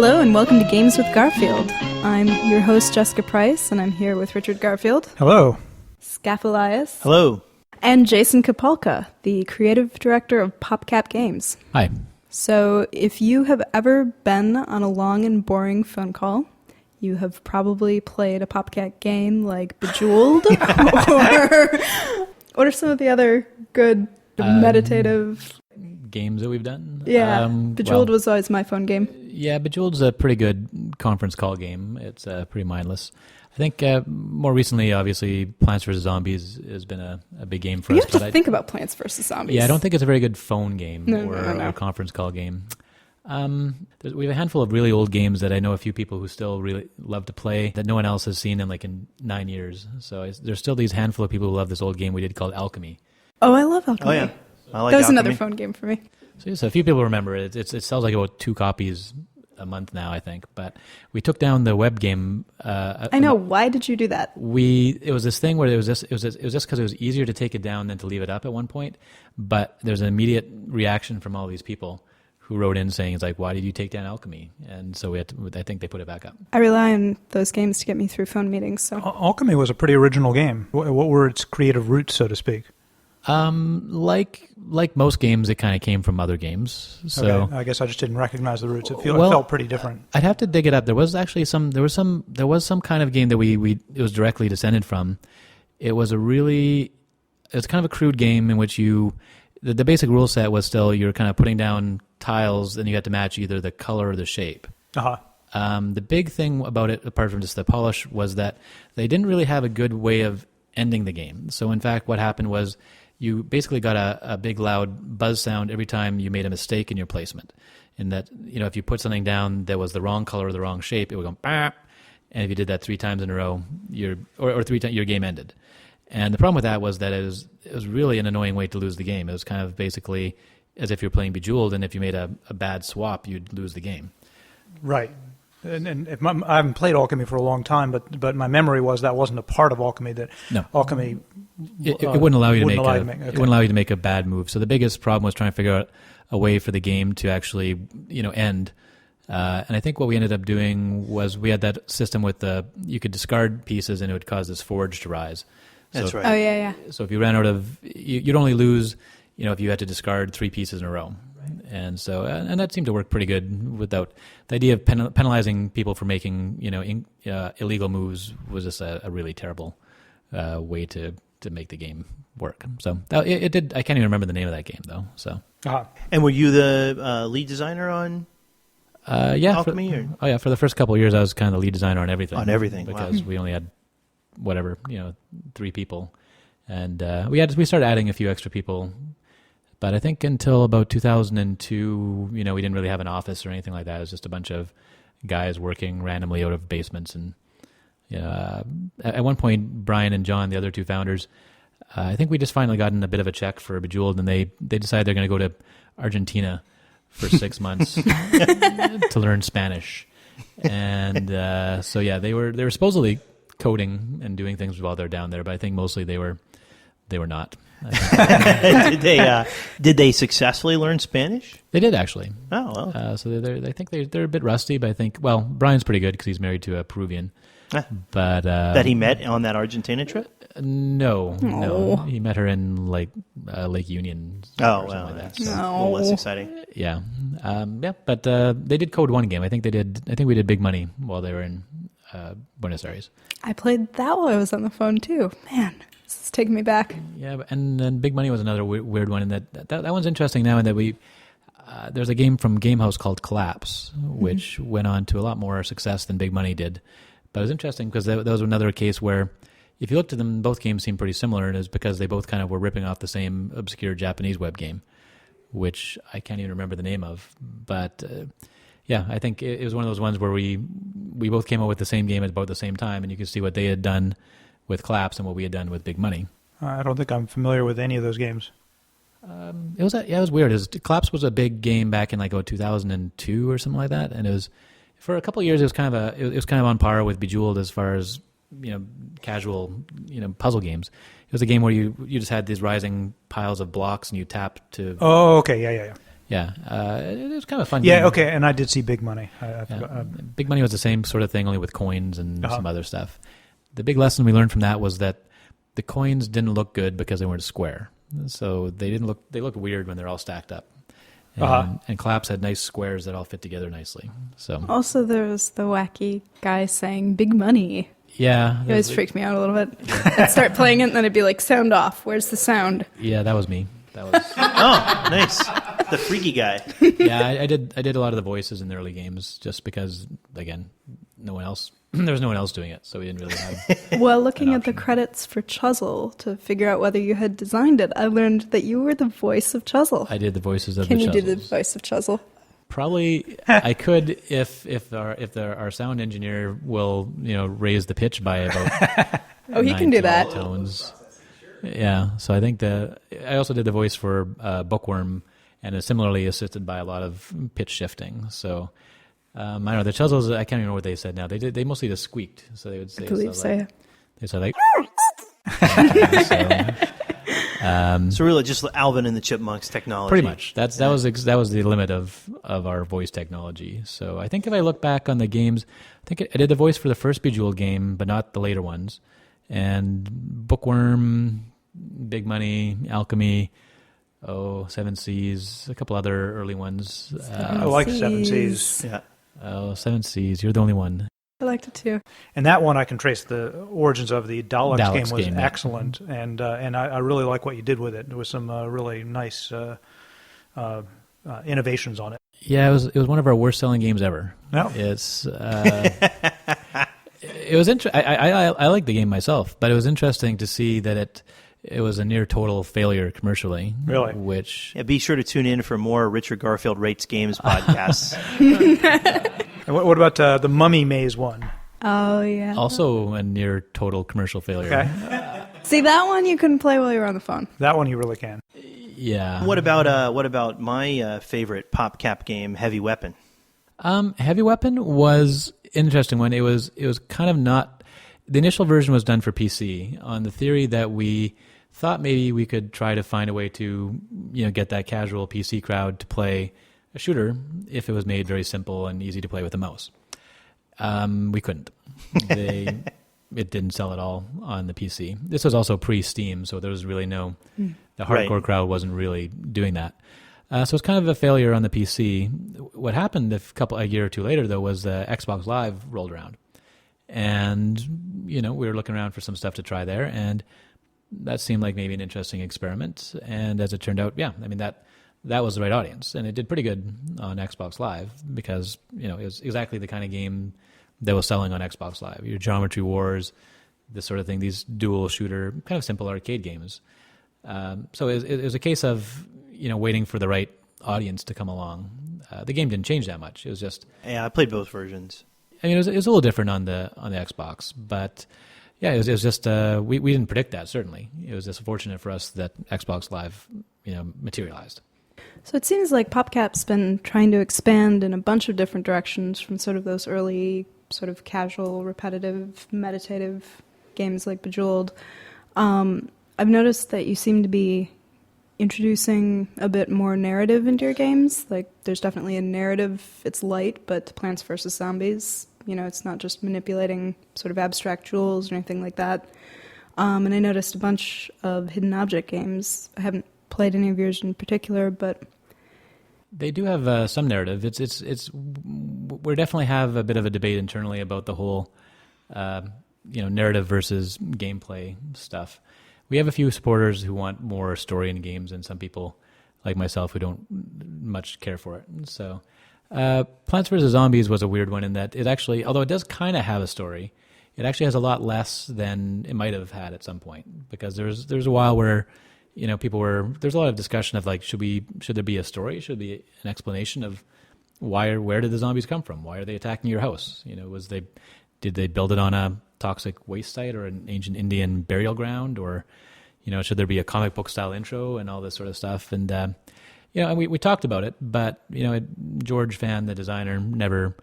Hello and welcome to Games with Garfield. I'm your host, Jessica Price, and I'm here with Richard Garfield. Hello. Skaff Elias. Hello. And Jason Kapalka, the creative director of Popcap Games. Hi. So if you have ever been on a long and boring phone call, you have probably played a Popcap game like Bejeweled or what are some of the other good meditative games that we've done? Yeah, Bejeweled was always my phone game. Yeah, Bejeweled's a pretty good conference call game. It's pretty mindless. I think more recently, obviously, Plants vs. Zombies has been a big game for us. You have to think about Plants vs. Zombies. Yeah, I don't think it's a very good phone game No. or conference call game. We have a handful of really old games that I know a few people who still really love to play that no one else has seen in 9 years. So there's still these handful of people who love this old game we did called Alchemy. Oh, I love Alchemy. Oh, yeah. I like that was Alchemy. another phone game for me. So a few people remember it. It sells like about 2 copies a month now, I think. But we took down the web game. I know. Why did you do that? It was this thing where it was just because it was easier to take it down than to leave it up at one point. But there's an immediate reaction from all these people who wrote in saying, "It's like, why did you take down Alchemy?" And so I think they put it back up. I rely on those games to get me through phone meetings. So Alchemy was a pretty original game. What were its creative roots, so to speak? Like most games, it kind of came from other games. So okay. I guess I just didn't recognize the roots. It felt pretty different. I'd have to dig it up. There was actually some kind of game that it was directly descended from. It was kind of a crude game in which the basic rule set was still you're kind of putting down tiles and you had to match either the color or the shape. Uh-huh. The big thing about it, apart from just the polish, was that they didn't really have a good way of ending the game. So in fact, what happened was you basically got a big loud buzz sound every time you made a mistake in your placement. In that, if you put something down that was the wrong color or the wrong shape, it would go bah! And if you did that 3 times in a row, or 3 times, your game ended. And the problem with that was that it was really an annoying way to lose the game. It was kind of basically as if you're playing Bejeweled, and if you made a bad swap, you'd lose the game. Right. And I haven't played Alchemy for a long time, but my memory was that wasn't a part of Alchemy. That no. Alchemy it wouldn't allow you to make okay. It wouldn't allow you to make a bad move. So the biggest problem was trying to figure out a way for the game to actually end. And I think what we ended up doing was we had that system with you could discard pieces and it would cause this forge to rise. That's right. Oh yeah. So if you ran out of, you'd only lose, if you had to discard 3 pieces in a row. And so, and that seemed to work pretty good without the idea of penalizing people for making, illegal moves was just a really terrible way to make the game work. So it did. I can't even remember the name of that game though. So. Uh-huh. And were you the lead designer on? Alchemy? For the first couple of years, I was kind of the lead designer on everything. On everything, because we only had 3 people, and we started adding a few extra people. But I think until about 2002, we didn't really have an office or anything like that. It was just a bunch of guys working randomly out of basements. And at one point, Brian and John, the other 2 founders, I think we just finally gotten a bit of a check for Bejeweled, and they decided they're going to go to Argentina for 6 months to learn Spanish. And they were supposedly coding and doing things while they're down there, but I think mostly they were not. Did they successfully learn Spanish? They did, actually. Oh, well. So I think they're a bit rusty, but I think, Brian's pretty good because he's married to a Peruvian. But that he met on that Argentina trip? No. He met her in Lake Union. Oh, well, like that. So a little less exciting. Yeah. But they did code one game. I think we did Big Money while they were in Buenos Aires. I played that while I was on the phone too. Man, this is taking me back. Yeah, and then Big Money was another weird one, and that one's interesting now in that there's a game from Gamehouse called Collapse, which went on to a lot more success than Big Money did. But it was interesting because that was another case where if you looked at them, both games seemed pretty similar, and it's because they both kind of were ripping off the same obscure Japanese web game, which I can't even remember the name of. But I think it was one of those ones where we both came up with the same game at about the same time, and you could see what they had done with Collapse and what we had done with Big Money. I don't think I'm familiar with any of those games. It was weird. Collapse was a big game back in 2002 or something like that, and it was for a couple of years. It was kind of on par with Bejeweled as far as casual puzzle games. It was a game where you just had these rising piles of blocks and you tapped to. Oh, okay, yeah. Yeah, it was kind of a fun. Yeah, game. okay, and I did see Big Money. Big Money was the same sort of thing, only with coins and some other stuff. The big lesson we learned from that was that the coins didn't look good because they weren't square. So they didn't look. They looked weird when they're all stacked up. And claps had nice squares that all fit together nicely. So also there was the wacky guy saying "big money." Yeah, it always freaked me out a little bit. I'd start playing it, and then it'd be like, "Sound off. Where's the sound?" Yeah, that was me. That was oh, nice. The freaky guy. Yeah, I did a lot of the voices in the early games just because, again, no one else. There was no one else doing it, so we didn't really have. Well, looking at the credits for Chuzzle to figure out whether you had designed it, I learned that you were the voice of Chuzzle. I did the voices of Can the you do Chuzzles. the voice of Chuzzle? Probably I could if our sound engineer will raise the pitch by about Oh, he can do that. tones. Yeah, so I think I also did the voice for Bookworm, and is similarly assisted by a lot of pitch shifting. So I don't know, the Chuzzles, I can't even remember what they said now. They mostly just squeaked, so they would say. I believe so. They said like. So really, just Alvin and the Chipmunks technology. Pretty much. That was the limit of our voice technology. So I think if I look back on the games, I think I did the voice for the first Bejeweled game, but not the later ones. And Bookworm, Big Money, Alchemy, Seven Seas, a couple other early ones. I like Seven Seas. Yeah. Seven Seas. You're the only one. I liked it too. And that one I can trace the origins of. The Daleks game was yeah. excellent, and I really like what you did with it. There was some really nice innovations on it. Yeah, it was one of our worst selling games ever. No. It's it was I like the game myself, but it was interesting to see that it was a near total failure commercially. Really? Which be sure to tune in for more Richard Garfield Rates Games podcasts. And what about the Mummy Maze one? Oh, yeah. also a near total commercial failure. Okay. See, that one you couldn't play while you were on the phone. That one you really can. Yeah. What about my favorite PopCap game, Heavy Weapon? Heavy Weapon was an interesting one. It was kind of not. The initial version was done for PC on the theory that we thought maybe we could try to find a way to get that casual PC crowd to play a shooter if it was made very simple and easy to play with a mouse. We couldn't. It didn't sell at all on the PC. This was also pre-Steam, so there was really the hardcore crowd wasn't really doing that. So it's kind of a failure on the PC. What happened a year or two later, though, was Xbox Live rolled around. And, we were looking around for some stuff to try there, and that seemed like maybe an interesting experiment. And as it turned out, that was the right audience. And it did pretty good on Xbox Live because, it was exactly the kind of game that was selling on Xbox Live. Your Geometry Wars, this sort of thing, these dual shooter, kind of simple arcade games. So it was a case of, waiting for the right audience to come along. The game didn't change that much. It was just... Yeah, I played both versions. I mean, it was a little different on the Xbox, but yeah, it was just we didn't predict that. Certainly, it was just fortunate for us that Xbox Live materialized. So it seems like PopCap's been trying to expand in a bunch of different directions from sort of those early sort of casual, repetitive, meditative games like Bejeweled. I've noticed that you seem to be introducing a bit more narrative into your games. Like, there's definitely a narrative. It's light, but Plants vs. Zombies, it's not just manipulating sort of abstract jewels or anything like that. And I noticed a bunch of hidden object games. I haven't played any of yours in particular, but they do have some narrative. We definitely have a bit of a debate internally about the whole, narrative versus gameplay stuff. We have a few supporters who want more story in games, and some people, like myself, who don't much care for it. So, Plants vs. Zombies was a weird one in that it actually, although it does kind of have a story, it actually has a lot less than it might have had at some point. Because there's a while where, there's a lot of discussion of like, should there be a story? Should there be an explanation of where did the zombies come from? Why are they attacking your house? Did they build it on a toxic waste site or an ancient Indian burial ground, or should there be a comic book style intro and all this sort of stuff? And and we talked about it, but George Fan, the designer, never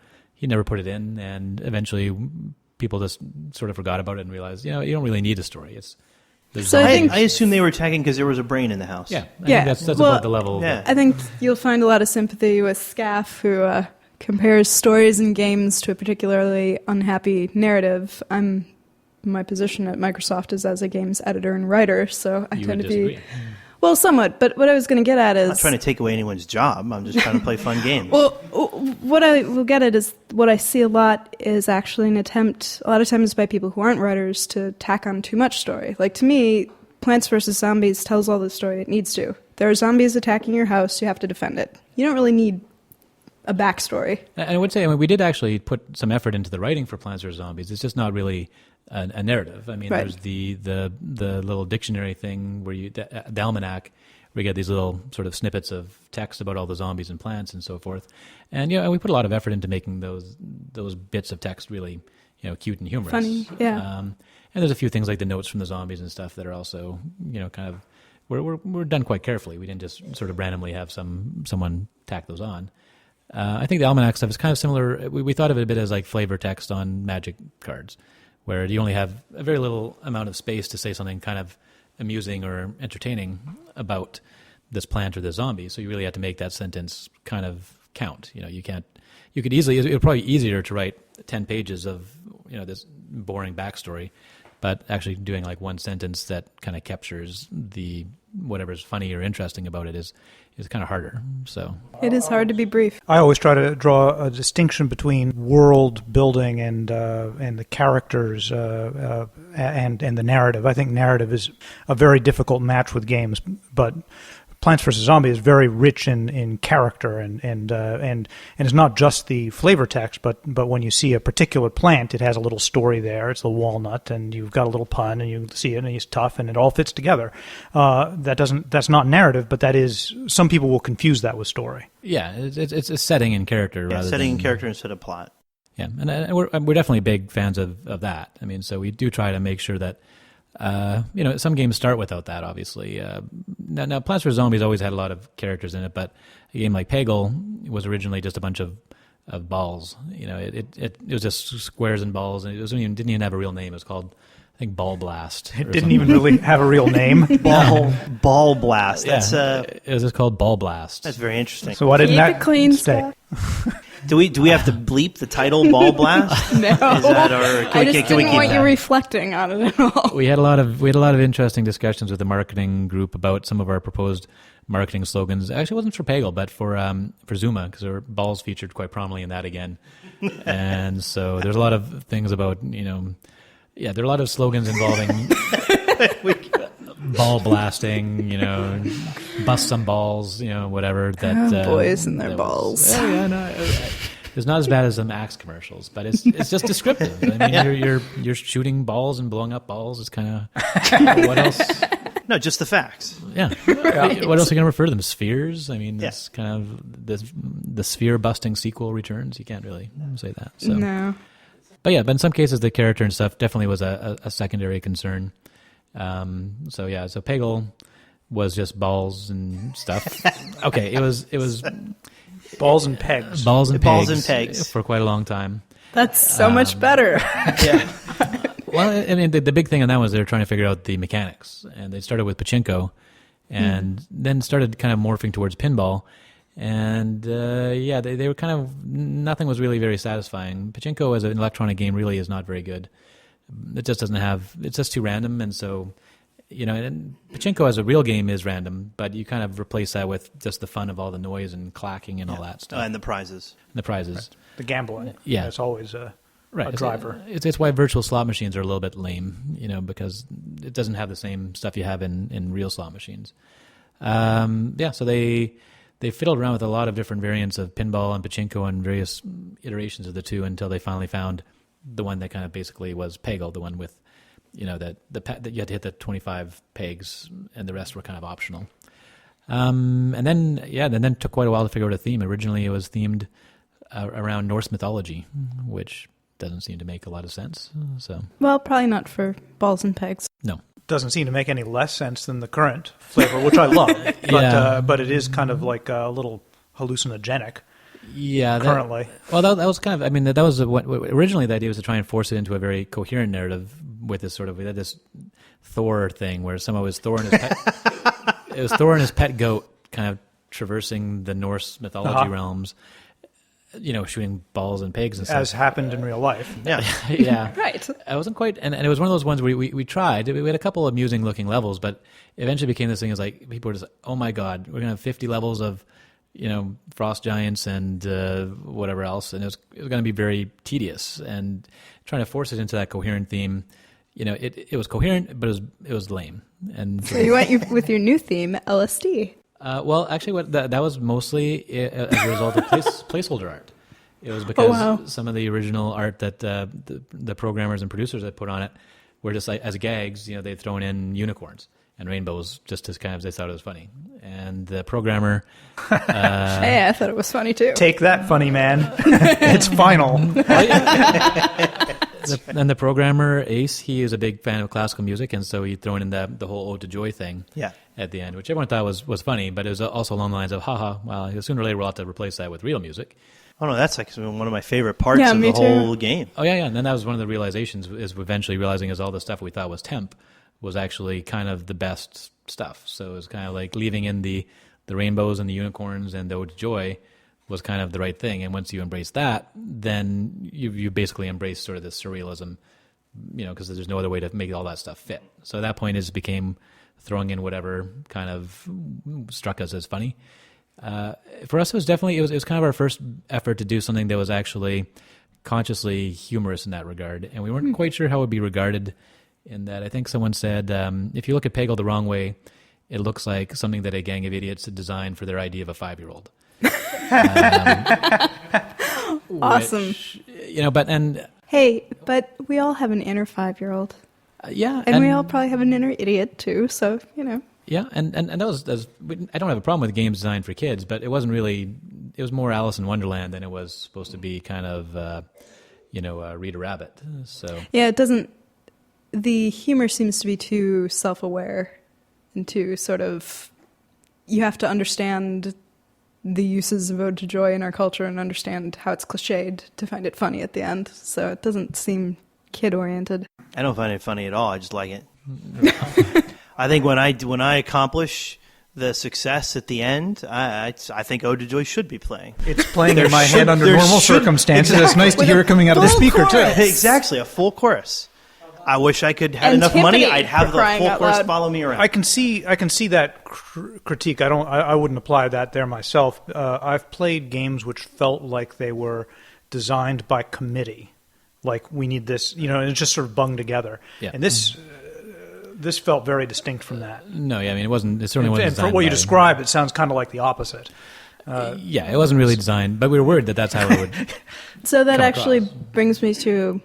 put it in, and eventually people just sort of forgot about it and realized you don't really need a story. It's So I assume they were attacking because there was a brain in the house. Yeah, I think that's about the level. Yeah. I think you'll find a lot of sympathy with Skaff, who compares stories and games to a particularly unhappy narrative. My position at Microsoft is as a games editor and writer, so I tend to be... Well, somewhat, but what I was going to get at is... I'm not trying to take away anyone's job. I'm just trying to play fun games. Well, what I will get at is what I see a lot is actually an attempt, a lot of times by people who aren't writers, to tack on too much story. Like, to me, Plants vs. Zombies tells all the story it needs to. There are zombies attacking your house, you have to defend it. You don't really need a backstory. And I would say, we did actually put some effort into the writing for Plants vs. Zombies. It's just not really a narrative. I mean, right. There's the little dictionary thing where the almanac, where you get these little sort of snippets of text about all the zombies and plants and so forth. And we put a lot of effort into making those bits of text really cute and humorous. Funny, yeah. And there's a few things like the notes from the zombies and stuff that are also kind of we're done quite carefully. We didn't just sort of randomly have someone tack those on. I think the almanac stuff is kind of similar. We thought of it a bit as like flavor text on Magic cards, where you only have a very little amount of space to say something kind of amusing or entertaining about this plant or the zombie. So you really have to make that sentence kind of count. It would probably be easier to write 10 pages of, this boring backstory, but actually doing like one sentence that kind of captures whatever's funny or interesting about it is kind of harder. So it is hard to be brief. I always try to draw a distinction between world building and the characters and the narrative. I think narrative is a very difficult match with games, but Plants vs. Zombies is very rich in character and it's not just the flavor text, but when you see a particular plant, it has a little story there. It's the walnut, and you've got a little pun, and you see it, and it's tough, and it all fits together. That's not narrative, but that is, some people will confuse that with story. Yeah, it's a setting and character rather setting than and character instead of plot. Yeah, and we're definitely big fans of that. I mean, so we do try to make sure that. Some games start without that, obviously. Now, Plants vs. Zombies always had a lot of characters in it, but a game like Peggle was originally just a bunch of balls. It was just squares and balls, and didn't even have a real name. It was called, I think, Ball Blast. It didn't even really have a real name. Ball Blast. That's it was just called Ball Blast. That's very interesting. So why didn't Keep that it clean, stay? Do we have to bleep the title Ball Blast? No, Is that, or I just didn't want you reflecting on it at all. We had a lot of interesting discussions with the marketing group about some of our proposed marketing slogans. Actually, it wasn't for Peggle, but for Zuma, because our balls featured quite prominently in that again. And so there's a lot of things about there are a lot of slogans involving ball blasting, bust some balls, whatever. That boys and their balls. It's not as bad as some Axe commercials, but it's just descriptive. I mean, you're shooting balls and blowing up balls. It's kind of what else? No, just the facts. Yeah. What else are you going to refer to them? Spheres? I mean, it's kind of the sphere busting sequel returns. You can't really say that. So. No. But in some cases, the character and stuff definitely was a secondary concern. So Peggle was just balls and stuff. Okay, it was balls and pegs. Balls and pegs for quite a long time. That's so much better. Yeah. Well, I mean, the big thing on that was they were trying to figure out the mechanics, and they started with pachinko, and then started kind of morphing towards pinball. And they were kind of, nothing was really very satisfying. Pachinko as an electronic game really is not very good. It just doesn't have, it's just too random. And so, and Pachinko as a real game is random, but you kind of replace that with just the fun of all the noise and clacking and all that stuff. And the prizes. Right. The gambling. Yeah. That's always a driver. It's why virtual slot machines are a little bit lame, because it doesn't have the same stuff you have in real slot machines. So they fiddled around with a lot of different variants of pinball and pachinko and various iterations of the two until they finally found the one that kind of basically was Peggle, the one with, that you had to hit the 25 pegs and the rest were kind of optional. And then it took quite a while to figure out a theme. Originally, it was themed around Norse mythology, which doesn't seem to make a lot of sense. So, well, probably not for balls and pegs. No. Doesn't seem to make any less sense than the current flavor, which I love. But it is kind of like a little hallucinogenic. Yeah, currently. That was kind of. I mean, that was what originally the idea was to try and force it into a very coherent narrative, with this we had this Thor thing where somehow it was Thor and his pet, it was Thor and his pet goat kind of traversing the Norse mythology realms, shooting balls and pigs and stuff. As happened in real life. Yeah. Yeah. Right. I wasn't quite, and it was one of those ones where we tried. We had a couple amusing looking levels, but eventually became this thing is like, people were just like, oh my God, we're going to have 50 levels of, frost giants and whatever else. And it was going to be very tedious, and trying to force it into that coherent theme. It was coherent, but it was lame. And So you went with your new theme, LSD. well, actually, that was mostly as a result of placeholder art. It was because some of the original art that the programmers and producers had put on it were just like, as gags, they'd thrown in unicorns and rainbows just as kind of, they thought it was funny. And the programmer... Hey, I thought it was funny too. Take that, funny man. It's final. And the programmer, Ace, he is a big fan of classical music, and so he'd thrown in the whole Ode to Joy thing at the end, which everyone thought was funny, but it was also along the lines of, haha, well, sooner or later we'll have to replace that with real music. Oh, no, that's like one of my favorite parts of the whole game. Oh, yeah. And then that was one of the realizations, is eventually realizing is all the stuff we thought was temp was actually kind of the best stuff. So it was kind of like leaving in the rainbows and the unicorns and the Ode to Joy was kind of the right thing. And once you embrace that, then you basically embrace sort of this surrealism, because there's no other way to make all that stuff fit. So at that point it became throwing in whatever kind of struck us as funny. For us, it was definitely, it was kind of our first effort to do something that was actually consciously humorous in that regard. And we weren't quite sure how it would be regarded, in that I think someone said, if you look at Peggle the wrong way, it looks like something that a gang of idiots had designed for their idea of a 5-year-old. Awesome. Which, but we all have an inner 5-year-old. Yeah. And we all probably have an inner idiot too, so, Yeah, and that was I don't have a problem with games designed for kids, but it wasn't really, it was more Alice in Wonderland than it was supposed to be kind of, Reader Rabbit. So yeah, it doesn't, the humor seems to be too self-aware and too sort of, you have to understand the uses of Ode to Joy in our culture and understand how it's cliched to find it funny at the end. So it doesn't seem kid-oriented. I don't find it funny at all. I just like it. I think when I accomplish the success at the end, I think Ode to Joy should be playing. It's playing in my head under normal circumstances. Exactly. It's nice to hear it coming out of the speaker, too. Exactly, a full chorus. I wish I could have enough money. I'd have the full chorus follow me around. I can see that critique. I wouldn't apply that there myself. I've played games which felt like they were designed by committee. Like, we need this, and it's just sort of bung together. Yeah. And this felt very distinct from that. No, yeah, I mean, it certainly wasn't designed. And for what you describe, it sounds kind of like the opposite. Yeah, it wasn't really designed, but we were worried that that's how it would. So that actually brings me to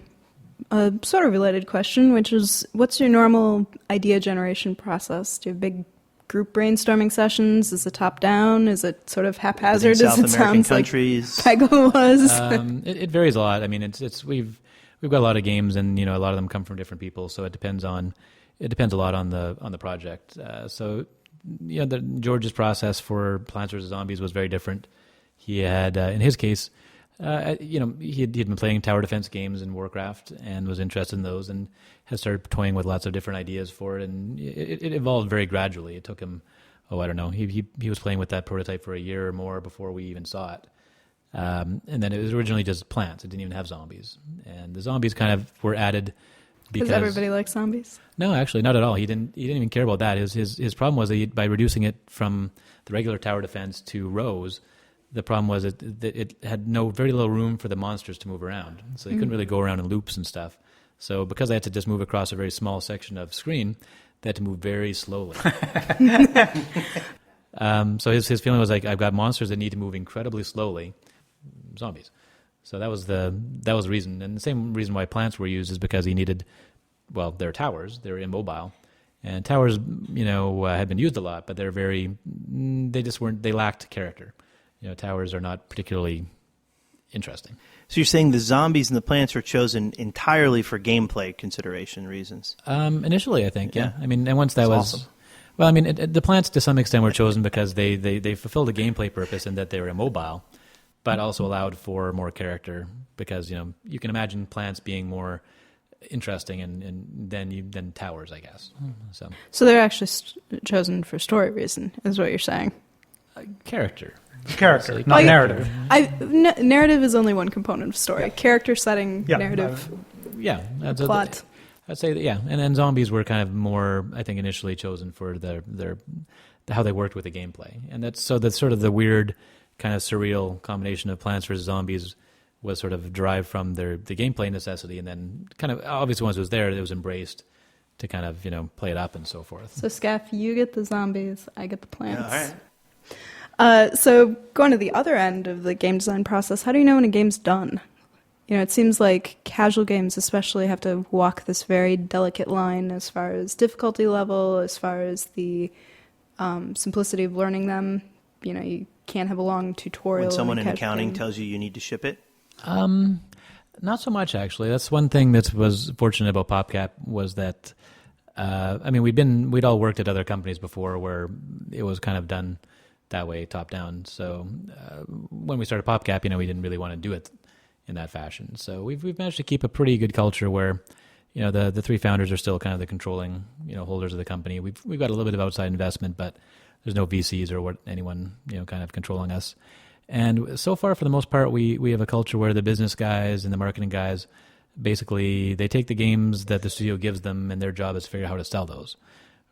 a sort of related question, which is, what's your normal idea generation process? Do you have big group brainstorming sessions? Is it top down? Is it sort of haphazard as it sounds countries. like Peggle was? It varies a lot. I mean, we've got a lot of games, and a lot of them come from different people, so it depends a lot on the project. So George's process for Plants vs. Zombies was very different. He had, in his case, he'd been playing tower defense games in Warcraft and was interested in those, and had started toying with lots of different ideas for it, and it evolved very gradually. It took him, I don't know, he was playing with that prototype for a year or more before we even saw it. And then it was originally just plants. It didn't even have zombies. And the zombies kind of were added because... Does everybody like zombies? No, actually, not at all. He didn't even care about that. His problem was that by reducing it from the regular tower defense to rows, the problem was that it had very little room for the monsters to move around. So they couldn't really go around in loops and stuff. So because they had to just move across a very small section of screen, they had to move very slowly. So his feeling was like, I've got monsters that need to move incredibly slowly. Zombies. So that was the reason. And the same reason why plants were used is because he needed, they're towers. They're immobile. And towers, had been used a lot, but they lacked character. Towers are not particularly interesting. So you're saying the zombies and the plants were chosen entirely for gameplay consideration reasons? Initially, I think, yeah. I mean, and once that was... Awesome. Well, I mean, the plants to some extent were chosen because they fulfilled a gameplay purpose in that they were immobile, but also allowed for more character because, you can imagine plants being more interesting, and then towers, I guess. So they're actually chosen for story reason, is what you're saying. Character, So- not narrative. Narrative is only one component of story. Yeah. Character setting, Yeah. narrative, Yeah, that's plot. I'd say that, yeah, and then zombies were kind of more, I think, initially chosen for their how they worked with the gameplay, and that's sort of the weird kind of surreal combination of Plants vs Zombies was sort of derived from the gameplay necessity, and then kind of obviously once it was there, it was embraced to kind of play it up and so forth. So Skaff, you get the zombies, I get the plants. All right. So going to the other end of the game design process, how do you know when a game's done? It seems like casual games especially have to walk this very delicate line as far as difficulty level, as far as the simplicity of learning them. You can't have a long tutorial. When someone in casual accounting game. tells you need to ship it, Not so much, actually. That's one thing that was fortunate about Popcap was that, we'd all worked at other companies before where it was kind of done that way, top down. So when we started Popcap, we didn't really want to do it in that fashion. So we've managed to keep a pretty good culture where, the three founders are still kind of the controlling, holders of the company. We've got a little bit of outside investment, but there's no VCs or anyone, kind of controlling us. And so far, for the most part, we have a culture where the business guys and the marketing guys, basically, they take the games that the studio gives them, and their job is to figure out how to sell those,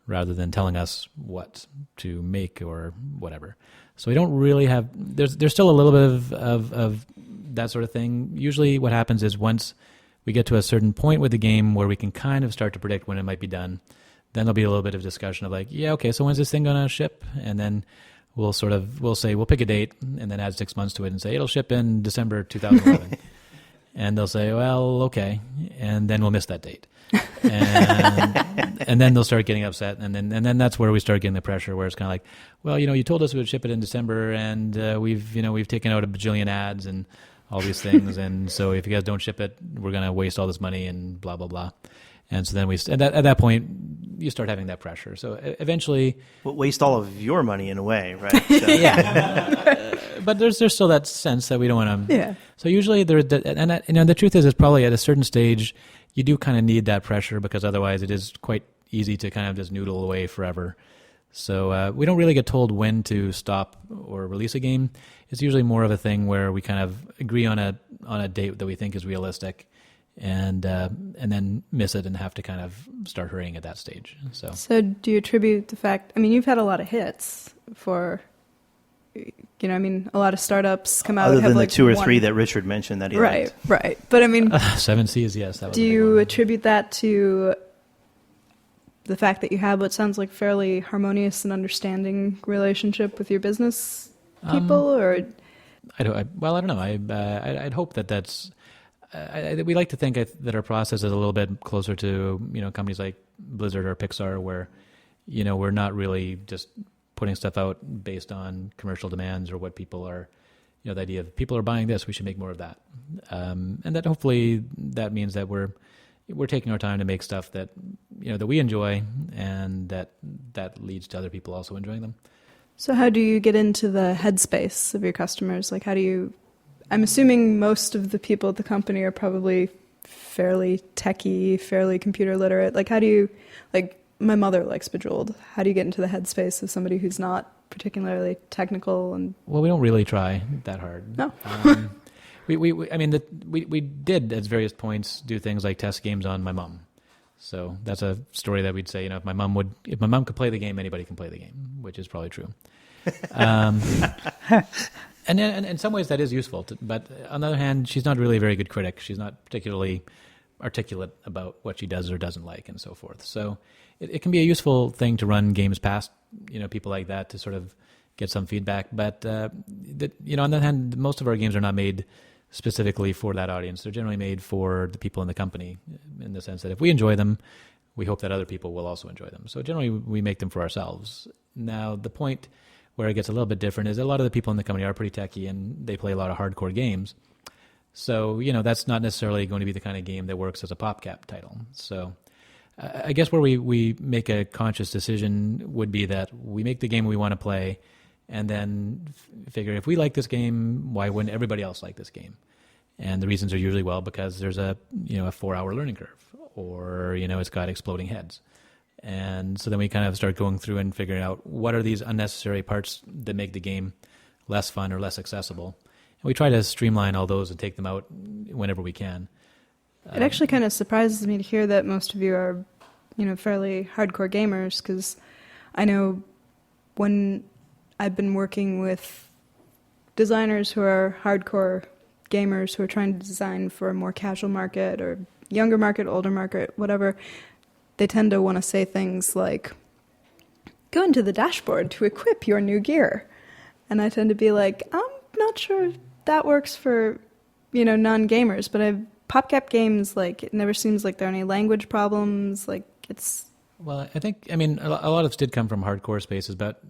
rather than telling us what to make or whatever. So we don't really have. There's still a little bit of that sort of thing. Usually, what happens is once we get to a certain point with the game where we can kind of start to predict when it might be done, then there'll be a little bit of discussion of like, yeah, okay, so when's this thing going to ship? And then we'll say we'll pick a date and then add 6 months to it and say it'll ship in December 2011. And they'll say, well, okay, and then we'll miss that date, and then they'll start getting upset, and then that's where we start getting the pressure, where it's kind of like, well, you told us we would ship it in December, and we've taken out a bajillion ads and all these things, and so if you guys don't ship it, we're gonna waste all this money and blah blah blah. And so then at that point, you start having that pressure. So eventually, well, waste all of your money in a way, right? So, yeah. But there's still that sense that we don't want to. Yeah. So usually the truth is probably at a certain stage, you do kind of need that pressure, because otherwise it is quite easy to kind of just noodle away forever. So we don't really get told when to stop or release a game. It's usually more of a thing where we kind of agree on a date that we think is realistic, and then miss it and have to kind of start hurrying at that stage. So do you attribute the fact? You've had a lot of hits for. A lot of startups come out. Other have than like the two or one- three that Richard mentioned that he liked. Right. But 7 C's, yes. That was do a big you one. attribute that to the fact that you have what sounds like fairly harmonious and understanding relationship with your business people, or? I don't know. I'd hope that's. We like to think that our process is a little bit closer to companies like Blizzard or Pixar, where we're not really just putting stuff out based on commercial demands or what people are, the idea of people are buying this, we should make more of that, and that hopefully that means that we're taking our time to make stuff that that we enjoy, and that leads to other people also enjoying them. So how do you get into the headspace of your customers? Like, how do you? I'm assuming most of the people at the company are probably fairly techie, fairly computer literate. Like, how do you, like, my mother likes Bejeweled. How do you get into the headspace of somebody who's not particularly technical? And well, we don't really try that hard. No. We did at various points do things like test games on my mom. So that's a story that we'd say, if my mom could play the game, anybody can play the game, which is probably true. And in some ways that is useful, but on the other hand, she's not really a very good critic. She's not particularly articulate about what she does or doesn't like, and so forth. So it can be a useful thing to run games past people like that to sort of get some feedback. But on the other hand, most of our games are not made specifically for that audience. They're generally made for the people in the company, in the sense that if we enjoy them, we hope that other people will also enjoy them. So generally, we make them for ourselves. Now, the point where it gets a little bit different is a lot of the people in the company are pretty techy, and they play a lot of hardcore games. So, that's not necessarily going to be the kind of game that works as a PopCap title. So I guess where we make a conscious decision would be that we make the game we want to play, and then figure if we like this game, why wouldn't everybody else like this game? And the reasons are usually, because there's a 4-hour learning curve. or, it's got exploding heads. And so then we kind of start going through and figuring out what are these unnecessary parts that make the game less fun or less accessible. And we try to streamline all those and take them out whenever we can. It actually kind of surprises me to hear that most of you are, fairly hardcore gamers, because I know when I've been working with designers who are hardcore gamers who are trying to design for a more casual market or younger market, older market, whatever, they tend to want to say things like, go into the dashboard to equip your new gear. And I tend to be like, I'm not sure if that works for, non-gamers, but Popcap games, it never seems like there are any language problems, it's... Well, a lot of it did come from hardcore spaces, but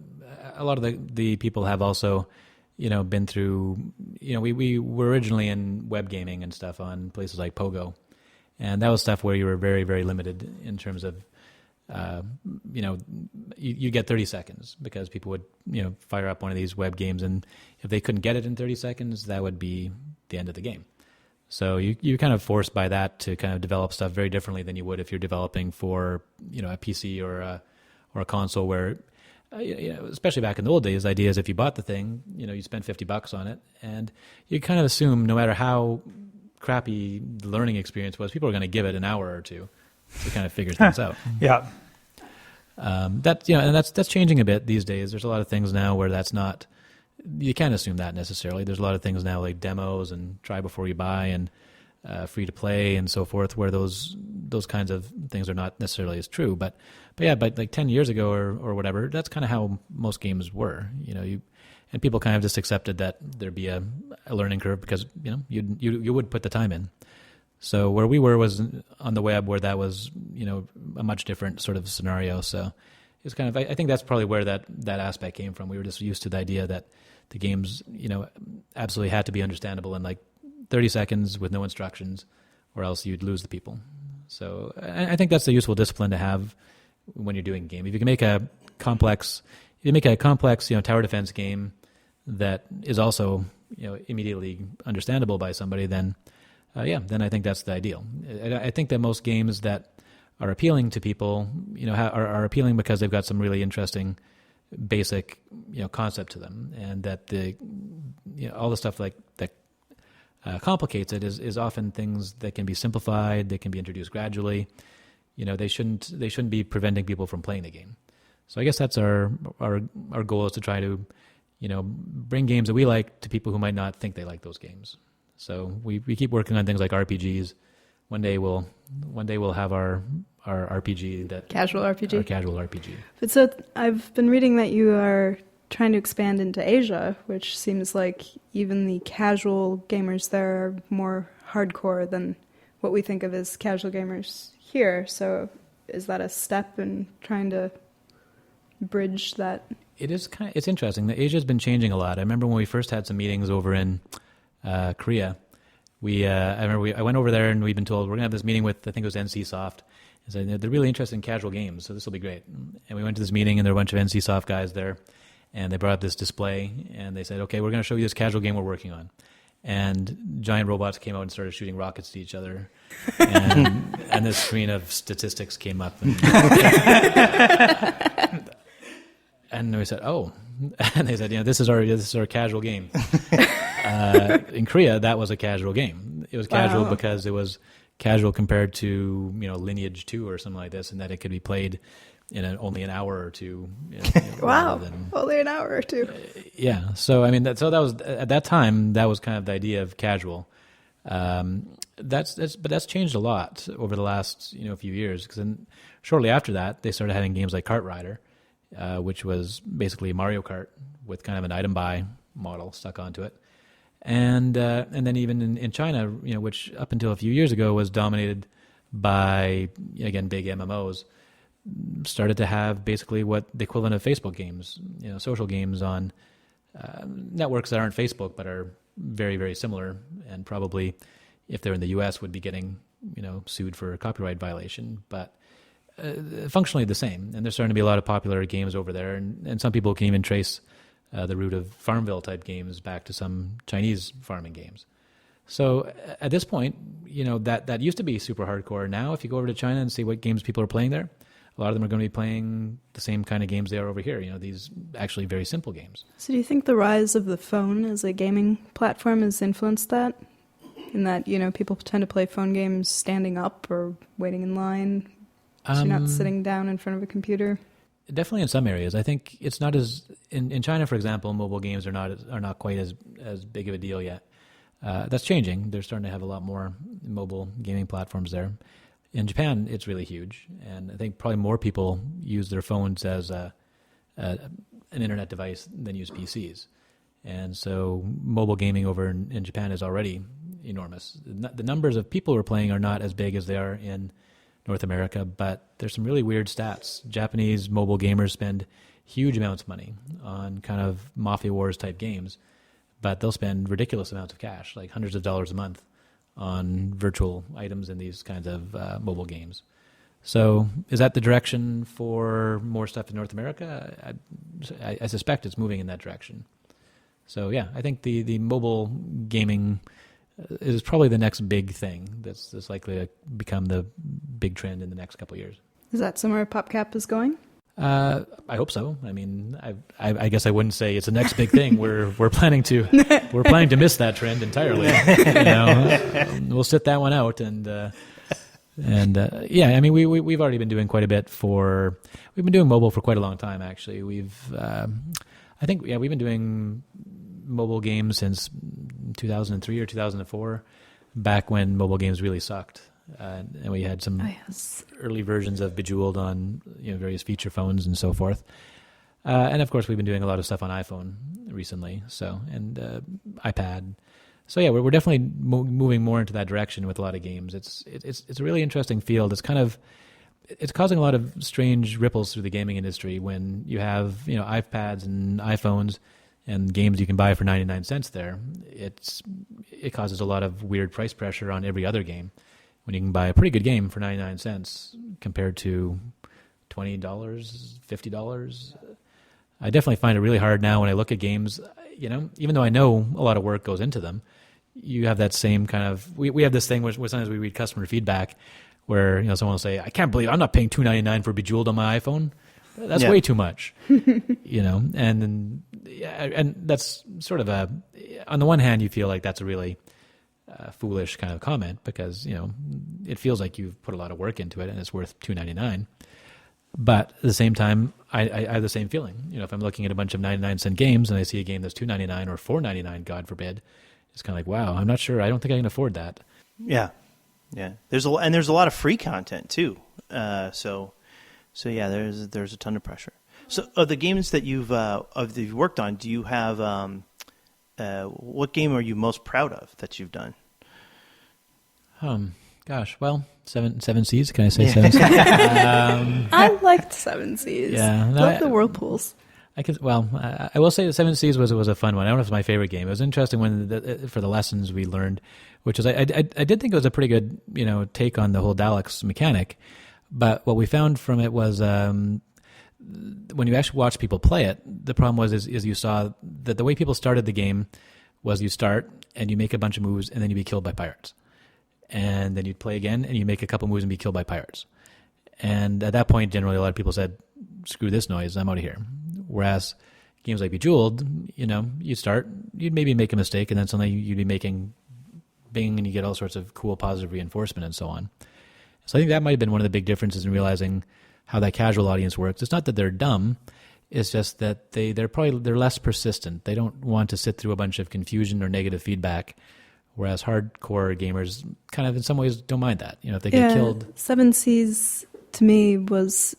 a lot of the people have also, been through, we were originally in web gaming and stuff on places like Pogo. And that was stuff where you were very, very limited in terms of, you get 30 seconds because people would, fire up one of these web games. And if they couldn't get it in 30 seconds, that would be the end of the game. So you're kind of forced by that to kind of develop stuff very differently than you would if you're developing for, a PC or a console where, especially back in the old days, the idea is if you bought the thing, you spend $50 on it. And you kind of assume no matter how crappy the learning experience was, people are going to give it an hour or two to kind of figure things out. Yeah. That's changing a bit these days. There's a lot of things now where that's not, you can't assume that necessarily. There's a lot of things now like demos and try before you buy and free to play and so forth, where those kinds of things are not necessarily as true. But like 10 years ago or whatever, that's kind of how most games were. And people kind of just accepted that there'd be a learning curve because you would put the time in. So where we were was on the web, where that was a much different sort of scenario. So it's kind of, I think that's probably where that aspect came from. We were just used to the idea that the games absolutely had to be understandable in like 30 seconds with no instructions, or else you'd lose the people. So I think that's a useful discipline to have when you're doing a game. If you can make a complex tower defense game that is also immediately understandable by somebody, then I think that's the ideal. I think that most games that are appealing to people, are appealing because they've got some really interesting basic concept to them, and that all the stuff like that complicates it is often things that can be simplified, they can be introduced gradually. They shouldn't be preventing people from playing the game. So I guess that's our goal, is to try to bring games that we like to people who might not think they like those games. So we keep working on things like RPGs. One day we'll have our RPG, that casual RPG. Our casual RPG. But so I've been reading that you are trying to expand into Asia, which seems like even the casual gamers there are more hardcore than what we think of as casual gamers here. So is that a step in trying to bridge that? It's interesting. The Asia's been changing a lot. I remember when we first had some meetings over in Korea. I went over there and we've been told we're going to have this meeting with, I think it was NCSoft. And said, they're really interested in casual games, so this will be great. And we went to this meeting and there were a bunch of NCSoft guys there, and they brought up this display and they said, okay, we're going to show you this casual game we're working on. And giant robots came out and started shooting rockets to each other. And this screen of statistics came up. And we said, oh. And they said, this is our casual game. In Korea, that was a casual game. It was casual because it was casual compared to Lineage 2 or something like this, and that it could be played in only an hour or two. Wow, only an hour or two. Yeah. So that was at that time. That was kind of the idea of casual. That's changed a lot over the last few years, because then shortly after that they started having games like Kart Rider, which was basically Mario Kart with kind of an item buy model stuck onto it. And then even in China, which up until a few years ago was dominated by, again, big MMOs, started to have basically what the equivalent of Facebook games, social games on networks that aren't Facebook but are very, very similar, and probably, if they're in the U.S., would be getting sued for a copyright violation, but functionally the same. And there's starting to be a lot of popular games over there, and some people can even trace the root of Farmville type games back to some Chinese farming games. So at this point, that used to be super hardcore. Now, if you go over to China and see what games people are playing there, a lot of them are going to be playing the same kind of games they are over here. These actually very simple games. So do you think the rise of the phone as a gaming platform has influenced that? In that, people tend to play phone games standing up or waiting in line, so you're not sitting down in front of a computer? Definitely in some areas. I think it's not as... In China, for example, mobile games are not quite as big of a deal yet. That's changing. They're starting to have a lot more mobile gaming platforms there. In Japan, it's really huge, and I think probably more people use their phones as an internet device than use PCs. And so mobile gaming over in Japan is already enormous. The numbers of people who are playing are not as big as they are in North America, but there's some really weird stats. Japanese mobile gamers spend huge amounts of money on kind of Mafia Wars type games, but they'll spend ridiculous amounts of cash, like hundreds of dollars a month, on virtual items in these kinds of mobile games. So is that the direction for more stuff in North America? I suspect it's moving in that direction. So yeah, I think the mobile gaming is probably the next big thing that's likely to become the big trend in the next couple of years. Is that somewhere Popcap is going? I hope so. I mean, I guess I wouldn't say it's the next big thing. We're planning to miss that trend entirely. We'll sit that one out, and yeah. I mean, we've already been doing quite a bit we've been doing mobile for quite a long time. Actually, we've been doing mobile games since 2003 or 2004, back when mobile games really sucked. And we had some early versions of Bejeweled on various feature phones and so forth. And of course, we've been doing a lot of stuff on iPhone recently, and iPad. So yeah, we're definitely moving more into that direction with a lot of games. It's a really interesting field. It's causing a lot of strange ripples through the gaming industry when you have iPads and iPhones and games you can buy for 99 cents there. It causes a lot of weird price pressure on every other game, when you can buy a pretty good game for 99 cents compared to $20, $50. I definitely find it really hard now when I look at games, even though I know a lot of work goes into them, you have that same kind of, we have this thing where sometimes we read customer feedback where, someone will say, I can't believe I'm not paying $2.99 for Bejeweled on my iPhone. That's way too much, and that's sort of on the one hand, you feel like that's a really foolish kind of comment because it feels like you've put a lot of work into it and it's worth $2.99. But at the same time, I have the same feeling. If I'm looking at a bunch of 99-cent games and I see a game that's $2.99 or $4.99, God forbid, it's kind of like, wow, I'm not sure. I don't think I can afford that. Yeah. There's a lot of free content too. So yeah, there's a ton of pressure. So of the games that you've worked on, do you have what game are you most proud of that you've done? Gosh, well, Seven Seas. Can I say Seven Seas? I liked Seven Seas. Yeah, love the whirlpools. I will say that Seven Seas was a fun one. I don't know if it's my favorite game. It was interesting for the lessons we learned, which is I did think it was a pretty good take on the whole Daleks mechanic. But what we found from it was when you actually watch people play it, the problem is you saw that the way people started the game was you start and you make a bunch of moves and then you be killed by pirates. And then you'd play again and you make a couple moves and be killed by pirates. And at that point, generally, a lot of people said, screw this noise, I'm out of here. Whereas games like Bejeweled, you start, you'd maybe make a mistake and then suddenly you'd be making bing and you get all sorts of cool positive reinforcement and so on. So I think that might have been one of the big differences in realizing how that casual audience works. It's not that they're dumb. It's just that they're less persistent. They don't want to sit through a bunch of confusion or negative feedback, whereas hardcore gamers kind of in some ways don't mind that. If they get killed. Seven Seas to me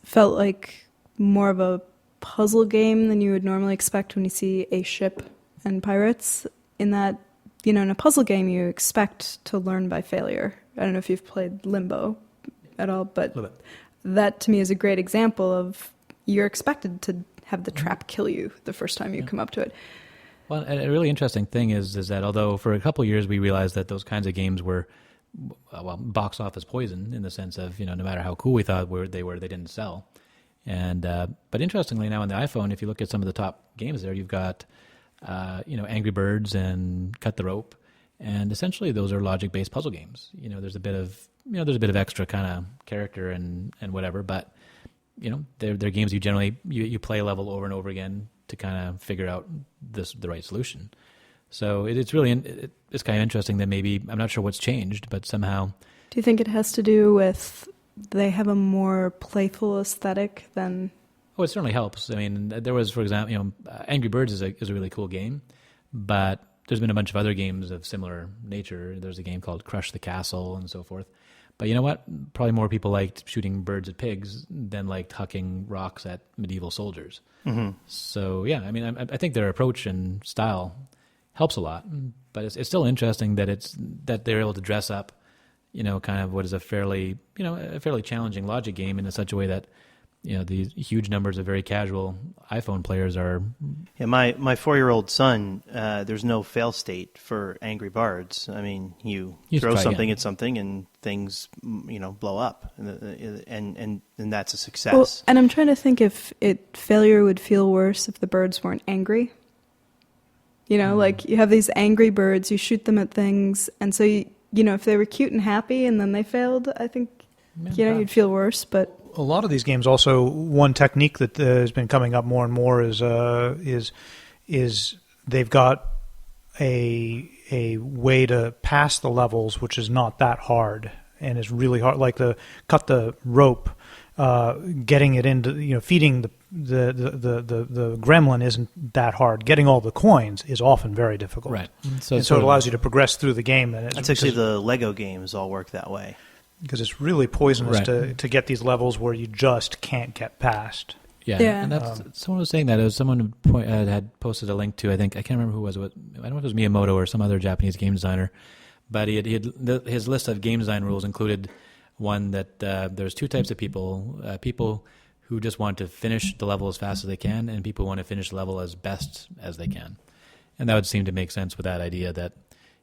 felt like more of a puzzle game than you would normally expect when you see a ship and pirates. In that, in a puzzle game you expect to learn by failure. I don't know if you've played Limbo at all, but that to me is a great example of you're expected to have the trap kill you the first time you come up to it. Well, a really interesting thing is that although for a couple of years we realized that those kinds of games were box office poison in the sense of no matter how cool we thought they didn't sell. And but interestingly now on the iPhone, if you look at some of the top games there, you've got Angry Birds and Cut the Rope And essentially, those are logic-based puzzle games. There's a bit of extra kind of character and whatever, but they're games you play a level over and over again to kind of figure out the right solution. So it's kind of interesting that maybe, I'm not sure what's changed, but somehow. Do you think it has to do with they have a more playful aesthetic than? Oh, it certainly helps. I mean, there was, for example, Angry Birds is a really cool game, but there's been a bunch of other games of similar nature. There's a game called Crush the Castle and so forth. But you know what? Probably more people liked shooting birds at pigs than liked hucking rocks at medieval soldiers. Mm-hmm. So yeah, I mean, I think their approach and style helps a lot. But it's still interesting that they're able to dress up, kind of what is a fairly challenging logic game in such a way that these huge numbers of very casual iPhone players are. Yeah, my 4-year-old son, there's no fail state for Angry Birds. I mean, you throw something at something and things, blow up, and that's a success. Well, and I'm trying to think if failure would feel worse if the birds weren't angry. Like you have these angry birds, you shoot them at things, and so if they were cute and happy and then they failed, I think you'd feel worse, but. A lot of these games also, one technique that has been coming up more and more is they've got a way to pass the levels which is not that hard and is really hard, like the cut the rope, getting it into feeding the gremlin isn't that hard. Getting all the coins is often very difficult. Right. So it allows you to progress through the game. That's actually the Lego games all work that way. Because it's really poisonous to get these levels where you just can't get past. Yeah. And someone was saying that. It was someone had posted a link to, I can't remember who it was. I don't know if it was Miyamoto or some other Japanese game designer, but his list of game design rules included one that there's two types of people who just want to finish the level as fast as they can, and people who want to finish the level as best as they can. And that would seem to make sense with that idea that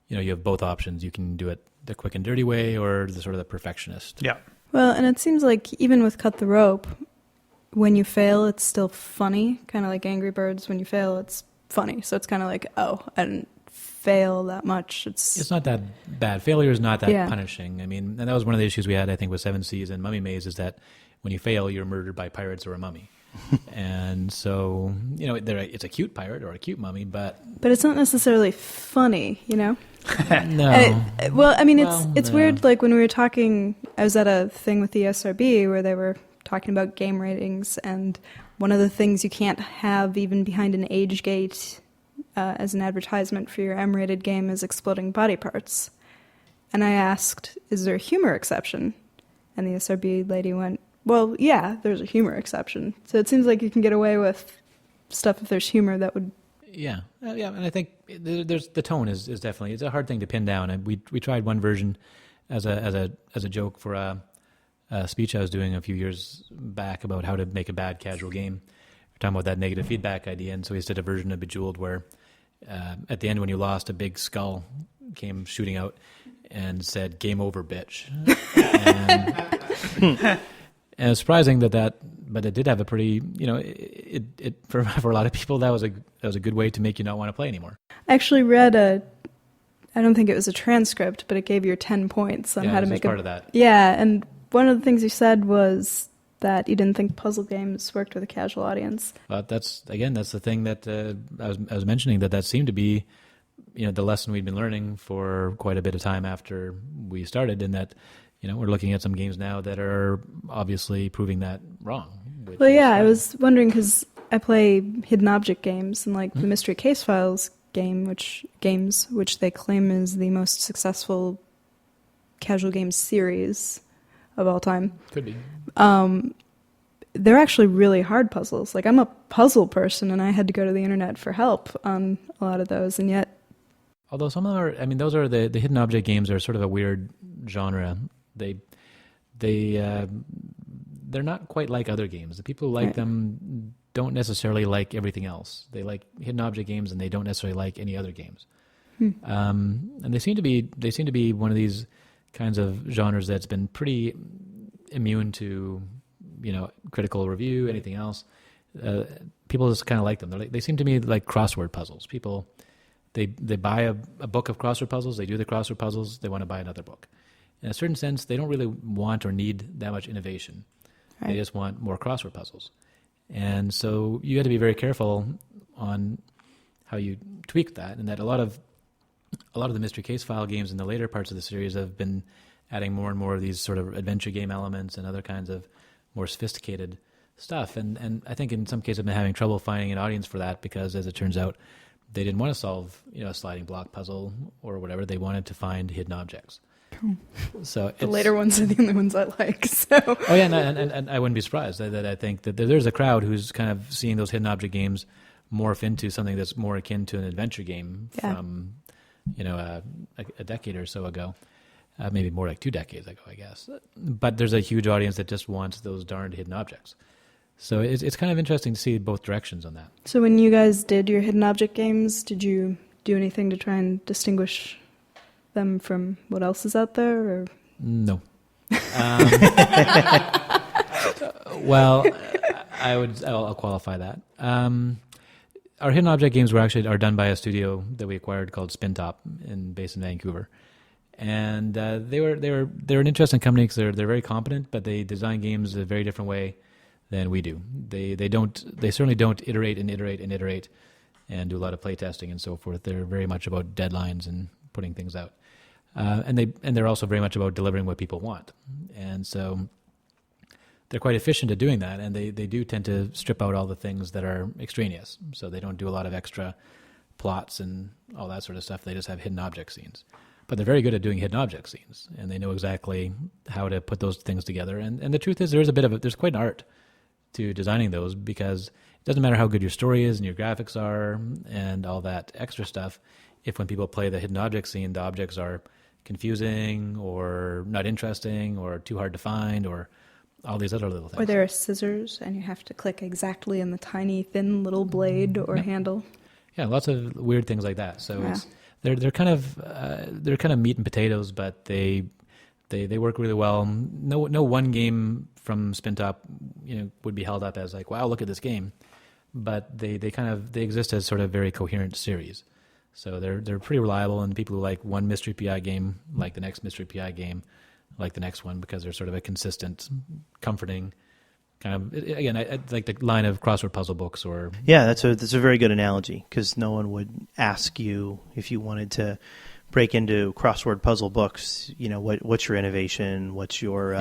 you have both options. You can do it the quick and dirty way or the sort of the perfectionist. Yeah. Well, and it seems like even with Cut the Rope, when you fail, it's still funny. Kind of like Angry Birds, when you fail, it's funny. So it's kind of like, oh, I didn't fail that much. It's not that bad. Failure is not that punishing. I mean, and that was one of the issues we had, I think, with Seven Seas and Mummy Maze, is that when you fail, you're murdered by pirates or a mummy. And so, it's a cute pirate or a cute mummy, but it's not necessarily funny, No. It's weird. Like when we were talking, I was at a thing with the SRB where they were talking about game ratings, and one of the things you can't have even behind an age gate as an advertisement for your M-rated game is exploding body parts. And I asked, is there a humor exception? And the SRB lady went, well, yeah, there's a humor exception. So it seems like you can get away with stuff if there's humor that would. Yeah, and I think there's the tone is definitely, it's a hard thing to pin down. And we tried one version as a joke for a speech I was doing a few years back about how to make a bad casual game. We're talking about that negative feedback idea, and so we did a version of Bejeweled where at the end when you lost, a big skull came shooting out and said "Game over, bitch." And it was surprising but it did have a pretty, it for a lot of people that was a good way to make you not want to play anymore. I actually read I don't think it was a transcript, but it gave you 10 points on how to make part of that. Yeah, and one of the things you said was that you didn't think puzzle games worked with a casual audience. But that's the thing that I was mentioning, that seemed to be, the lesson we'd been learning for quite a bit of time after we started, and that. We're looking at some games now that are obviously proving that wrong. Well, yeah, I was wondering because I play hidden object games and the Mystery Case Files which they claim is the most successful casual game series of all time. Could be. They're actually really hard puzzles. Like, I'm a puzzle person, and I had to go to the internet for help on a lot of those, and yet. Although some of them are, those are the hidden object games are sort of a weird genre. They're not quite like other games. The people who like them don't necessarily like everything else. They like hidden object games, and they don't necessarily like any other games. And they seem to be one of these kinds of genres that's been pretty immune to, critical review, anything else. People just kind of like them. They seem to me like crossword puzzles. People they buy a book of crossword puzzles, they do the crossword puzzles, they want to buy another book. In a certain sense, they don't really want or need that much innovation. Right. They just want more crossword puzzles. And so you have to be very careful on how you tweak that, and that a lot of the mystery case file games in the later parts of the series have been adding more and more of these sort of adventure game elements and other kinds of more sophisticated stuff. And I think in some cases I've been having trouble finding an audience for that because, as it turns out, they didn't want to solve a sliding block puzzle or whatever. They wanted to find hidden objects. Cool. So the later ones are the only ones I like. So. Oh yeah, and I wouldn't be surprised that I think that there's a crowd who's kind of seeing those hidden object games morph into something that's more akin to an adventure game from a decade or so ago. Maybe more like 2 decades ago, I guess. But there's a huge audience that just wants those darned hidden objects. So it's kind of interesting to see both directions on that. So when you guys did your hidden object games, did you do anything to try and distinguish them from what else is out there? Or? No. Well, I'll qualify that. Our hidden object games are done by a studio that we acquired called Spintop, based in Vancouver. And they were an interesting company because they're very competent, but they design games a very different way than we do. They certainly don't iterate and do a lot of play testing and so forth. They're very much about deadlines and putting things out, and they're also very much about delivering what people want. And so they're quite efficient at doing that, and they do tend to strip out all the things that are extraneous. So they don't do a lot of extra plots and all that sort of stuff. They just have hidden object scenes. But they're very good at doing hidden object scenes, and they know exactly how to put those things together. And the truth is, there's quite an art to designing those, because it doesn't matter how good your story is and your graphics are and all that extra stuff. If when people play the hidden object scene, the objects are confusing or not interesting or too hard to find or all these other little things. Or there are scissors, and you have to click exactly in the tiny, thin little blade or handle. Yeah, lots of weird things like that. So They're kind of meat and potatoes, but they work really well. No one game from Spintop would be held up as like, wow, look at this game, but they exist as sort of very coherent series. So they're pretty reliable, and people who like one Mystery PI game like the next Mystery PI game, like the next one, because they're sort of a consistent, comforting kind of. Again, I like the line of crossword puzzle books, or that's a very good analogy, because no one would ask you if you wanted to break into crossword puzzle books. What's your innovation? What's your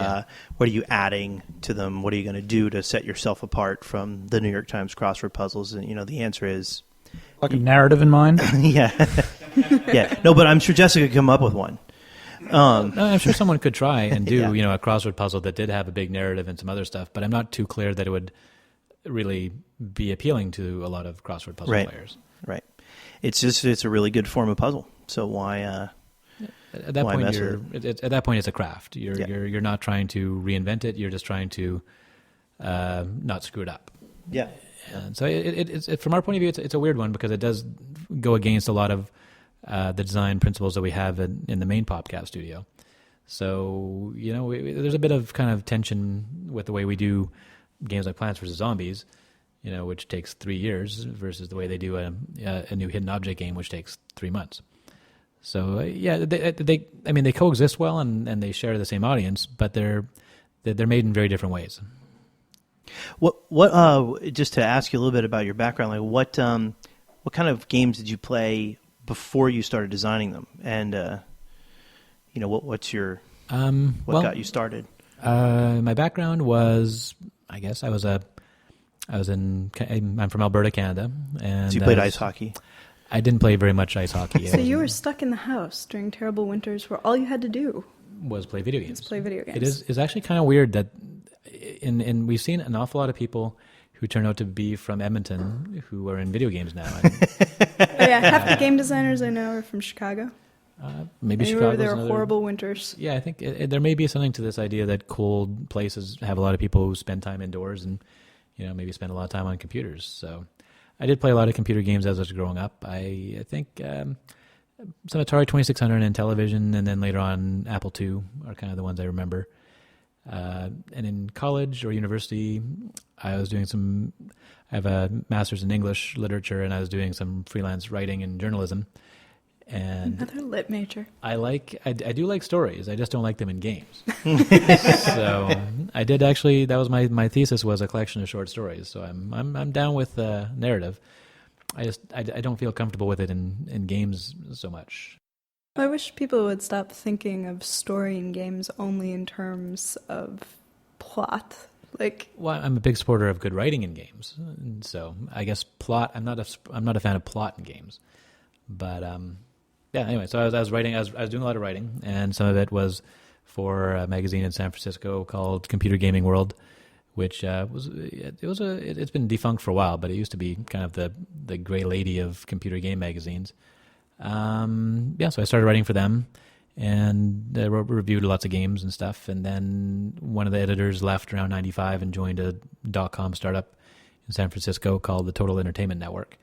what are you adding to them? What are you going to do to set yourself apart from the New York Times crossword puzzles? And the answer is like a narrative in mind. Yeah. No, but I'm sure Jessica could come up with one. I'm sure someone could try and do a crossword puzzle that did have a big narrative and some other stuff, but I'm not too clear that it would really be appealing to a lot of crossword puzzle players. Right. It's a really good form of puzzle. So why? At that point, at that point, it's a craft. You're not trying to reinvent it. You're just trying to not screw it up. Yeah. And so it's from our point of view, it's a weird one, because it does go against a lot of the design principles that we have in the main Popcap studio. So, there's a bit of kind of tension with the way we do games like Plants vs. Zombies, which takes 3 years, versus the way they do a new hidden object game, which takes 3 months. So, they coexist well, and they share the same audience, but they're made in very different ways. What just to ask you a little bit about your background, like what kind of games did you play before you started designing them, and what's your got you started? My background was, I guess, I'm from Alberta, Canada, and so you played ice hockey. I didn't play very much ice hockey. So you were stuck in the house during terrible winters, where all you had to do was play video games. It's actually kind of weird that we've seen an awful lot of people who turn out to be from Edmonton who are in video games now. Half the game designers I know are from Chicago. Maybe Chicago. There are horrible winters. Yeah, I think there may be something to this idea that cold places have a lot of people who spend time indoors and maybe spend a lot of time on computers. So I did play a lot of computer games as I was growing up. I think some Atari 2600 and Television, and then later on Apple II are kind of the ones I remember. And in college or university, I have a master's in English literature, and I was doing some freelance writing and journalism. And Another lit major. I do like stories. I just don't like them in games. So I did actually. That was my thesis, was a collection of short stories. So I'm down with narrative. I don't feel comfortable with it in games so much. I wish people would stop thinking of story in games only in terms of plot. Well, I'm a big supporter of good writing in games, and so I guess plot. I'm not a fan of plot in games, but yeah. Anyway, so I was writing. I was doing a lot of writing, and some of it was for a magazine in San Francisco called Computer Gaming World, which it's been defunct for a while, but it used to be kind of the gray lady of computer game magazines. Yeah, so I started writing for them, and I reviewed lots of games and stuff. And then one of the editors left around 95 and joined a .com startup in San Francisco called the Total Entertainment Network,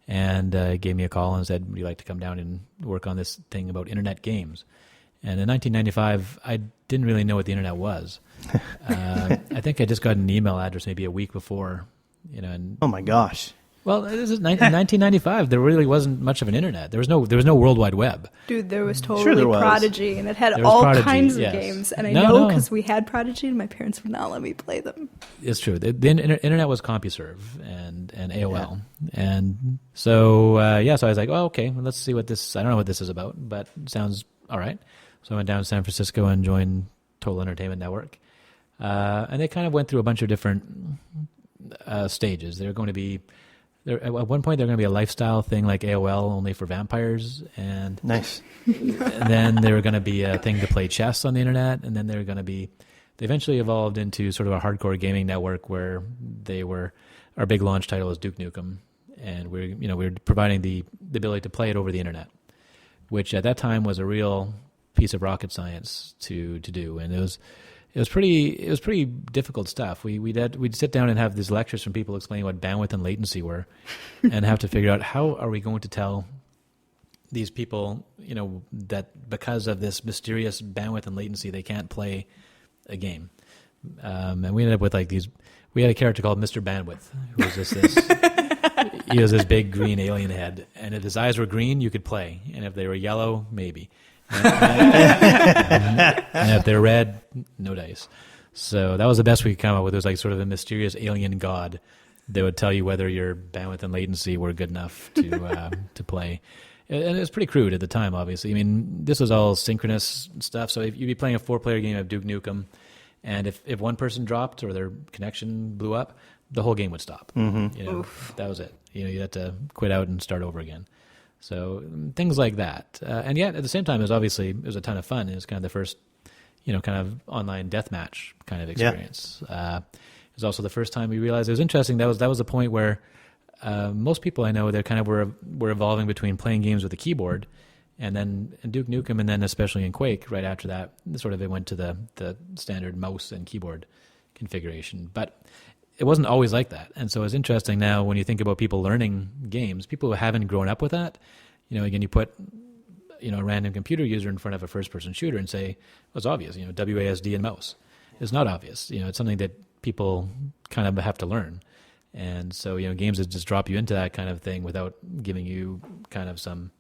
and gave me a call and said, "Would you like to come down and work on this thing about internet games?" And in 1995, I didn't really know what the internet was. I think I just got an email address maybe a week before, And, oh my gosh! Well, this is 1995. There really wasn't much of an internet. There was no World Wide Web. Dude, there was totally Sure there was. Prodigy, and it had There was all Prodigy, kinds of yes. games. And I No, know no. because we had Prodigy, and my parents would not let me play them. It's true. The internet was CompuServe and AOL, and so so I was like, "Oh, okay. Well, let's see what this. I don't know what this is about, but it sounds all right." So I went down to San Francisco and joined Total Entertainment Network, and they kind of went through a bunch of different stages. They're going to be. At one point, they're going to be a lifestyle thing like AOL, only for vampires, and Nice. and then they were going to be a thing to play chess on the internet, and then they're going to be. They eventually evolved into sort of a hardcore gaming network where our big launch title is Duke Nukem, and we're providing the ability to play it over the internet, which at that time was a real piece of rocket science to do, and it was pretty difficult stuff. We'd sit down and have these lectures from people explaining what bandwidth and latency were, and have to figure out how are we going to tell these people, that because of this mysterious bandwidth and latency, they can't play a game. And we ended up with we had a character called Mr. Bandwidth, who was just this. He was this big green alien head, and if his eyes were green, you could play, and if they were yellow, maybe. And if they're red, no dice. So that was the best we could come up with. It was like sort of a mysterious alien god that would tell you whether your bandwidth and latency were good enough to play. And it was pretty crude at the time, obviously. I mean, this was all synchronous stuff. So if you'd be playing a 4-player game of Duke Nukem, and if one person dropped or their connection blew up, the whole game would stop. Mm-hmm. Oof. That was it. You had to quit out and start over again. So things like that. And yet, at the same time, it was a ton of fun. It was kind of the first, kind of online deathmatch kind of experience. Yeah. It was also the first time we realized it was interesting. That was the point where most people I know, they kind of were evolving between playing games with a keyboard and then in Duke Nukem, and then especially in Quake, right after that, it went to the standard mouse and keyboard configuration. But it wasn't always like that. And so it's interesting now when you think about people learning games, people who haven't grown up with that, again, you put, a random computer user in front of a first-person shooter and say, well, it's obvious, WASD and mouse. It's not obvious. It's something that people kind of have to learn. And so, games that just drop you into that kind of thing without giving you kind of some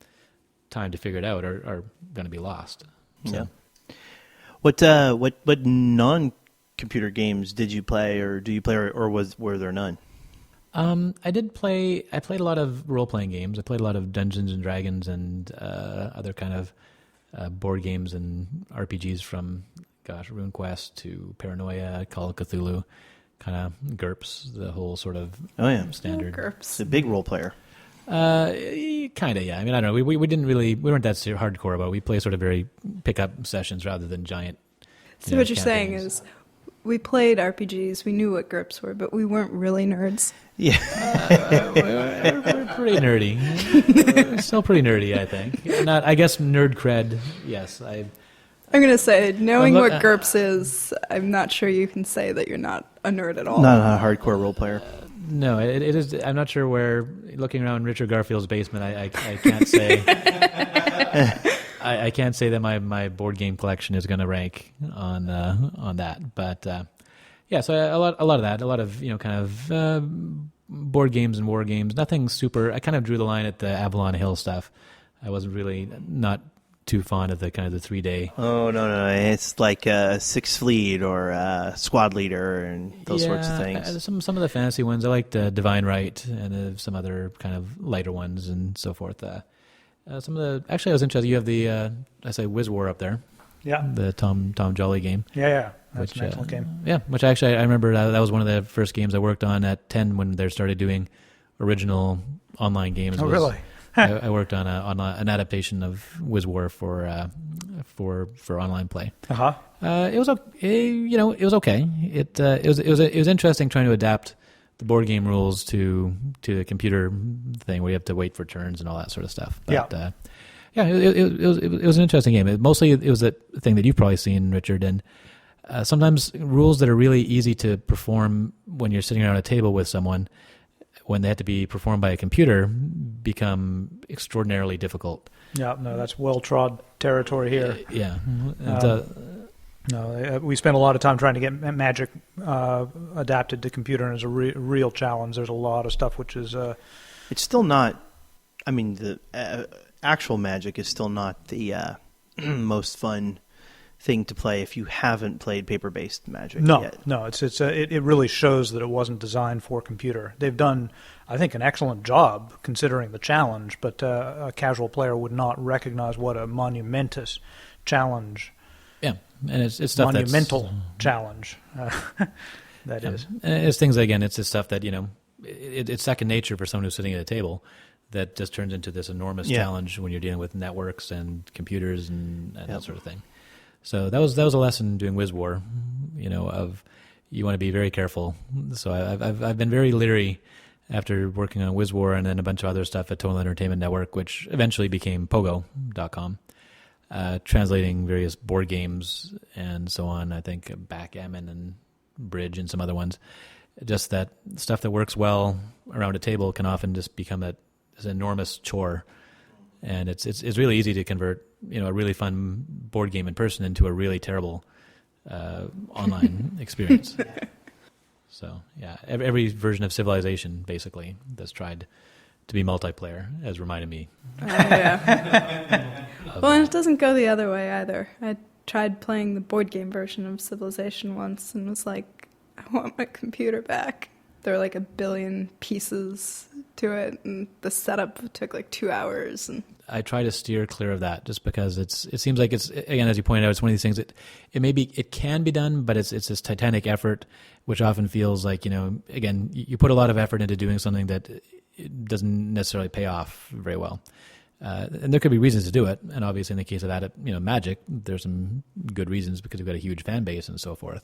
time to figure it out are going to be lost. So. Yeah. What non-computer games did you play, or do you play, or were there none? I played a lot of role-playing games. I played a lot of Dungeons and Dragons and other kind of board games and RPGs from, RuneQuest to Paranoia, Call of Cthulhu, kind of GURPS, the whole sort of standard. GURPS. It's a big role player. Kind of, yeah. I mean, I don't know. We weren't that hardcore about it. We play sort of very pick-up sessions rather than giant. So what you're saying is, we played RPGs, we knew what GURPS were, but we weren't really nerds. Yeah. We're pretty nerdy. Still pretty nerdy, I think. Not, I guess, nerd cred. Yes, I'm going to say, knowing what GURPS is, I'm not sure you can say that you're not a nerd at all. Not a hardcore role player. No, it is. I'm not sure where. Looking around Richard Garfield's basement, I can't say. I can't say that my board game collection is going to rank on that, but yeah. So a lot of that, a lot of kind of board games and war games. Nothing super. I kind of drew the line at the Avalon Hill stuff. I wasn't really not too fond of the kind of the 3-day. Oh no, it's like Sixth Fleet or Squad Leader and those sorts of things. Some of the fantasy ones. I liked Divine Right and some other kind of lighter ones and so forth. Some of the actually, I was interested. You have the I say Wiz War up there. Yeah. The Tom Jolly game. Yeah. That's an excellent game. Yeah, which actually I remember that was one of the first games I worked on at 10 when they started doing original online games. Oh, really? I worked on an adaptation of Wiz War for online play. It was okay. It was okay. It was interesting trying to adapt the board game rules to the computer thing where you have to wait for turns and all that sort of stuff. But, it was an interesting game. It was a thing that you've probably seen, Richard, and sometimes rules that are really easy to perform when you're sitting around a table with someone, when they have to be performed by a computer, become extraordinarily difficult. Yeah, no, that's well-trod territory here. Yeah. We spent a lot of time trying to get Magic adapted to computer, and it's a real challenge. There's a lot of stuff which is... It's still not... I mean, the actual Magic is still not the most fun thing to play if you haven't played paper-based Magic yet. No, it really shows that it wasn't designed for computer. They've done, I think, an excellent job considering the challenge, but a casual player would not recognize what a monumentous challenge. Yeah, and it's stuff monumental challenge that is. And it's things again. It's the stuff that it's second nature for someone who's sitting at a table. That just turns into this enormous challenge when you're dealing with networks and computers and that sort of thing. So that was a lesson doing Wiz War, of you want to be very careful. So I've been very leery after working on Wiz War and then a bunch of other stuff at Total Entertainment Network, which eventually became Pogo.com, translating various board games and so on. I think Backgammon and Bridge and some other ones. Just that stuff that works well around a table can often just become this enormous chore. And it's really easy to convert a really fun board game in person into a really terrible online experience. So yeah, every version of Civilization basically that's tried to be multiplayer has reminded me. Yeah. Well, and it doesn't go the other way either. I tried playing the board game version of Civilization once and was like, I want my computer back. There were like 1 billion pieces to it, and the setup took like 2 hours. And I try to steer clear of that just because it seems like it's, again, as you pointed out, it's one of these things that it can be done, but it's this titanic effort, which often feels like, again, you put a lot of effort into doing something that it doesn't necessarily pay off very well. And there could be reasons to do it. And obviously in the case of that, Magic, there's some good reasons because we've got a huge fan base and so forth.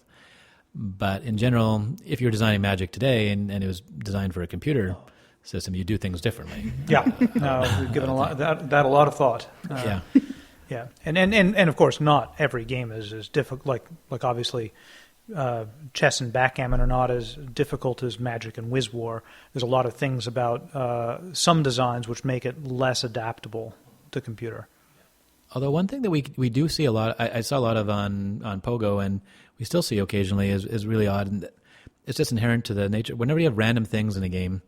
But in general, if you're designing Magic today and it was designed for a computer system, you do things differently. Yeah, we've given a lot a lot of thought. Yeah, and of course, not every game is as difficult. Like obviously, chess and backgammon are not as difficult as Magic and Wiz War. There's a lot of things about some designs which make it less adaptable to computer. Although one thing that we do see a lot, I saw a lot of on Pogo, and we still see occasionally is really odd, and it's just inherent to the nature. Whenever you have random things in a game,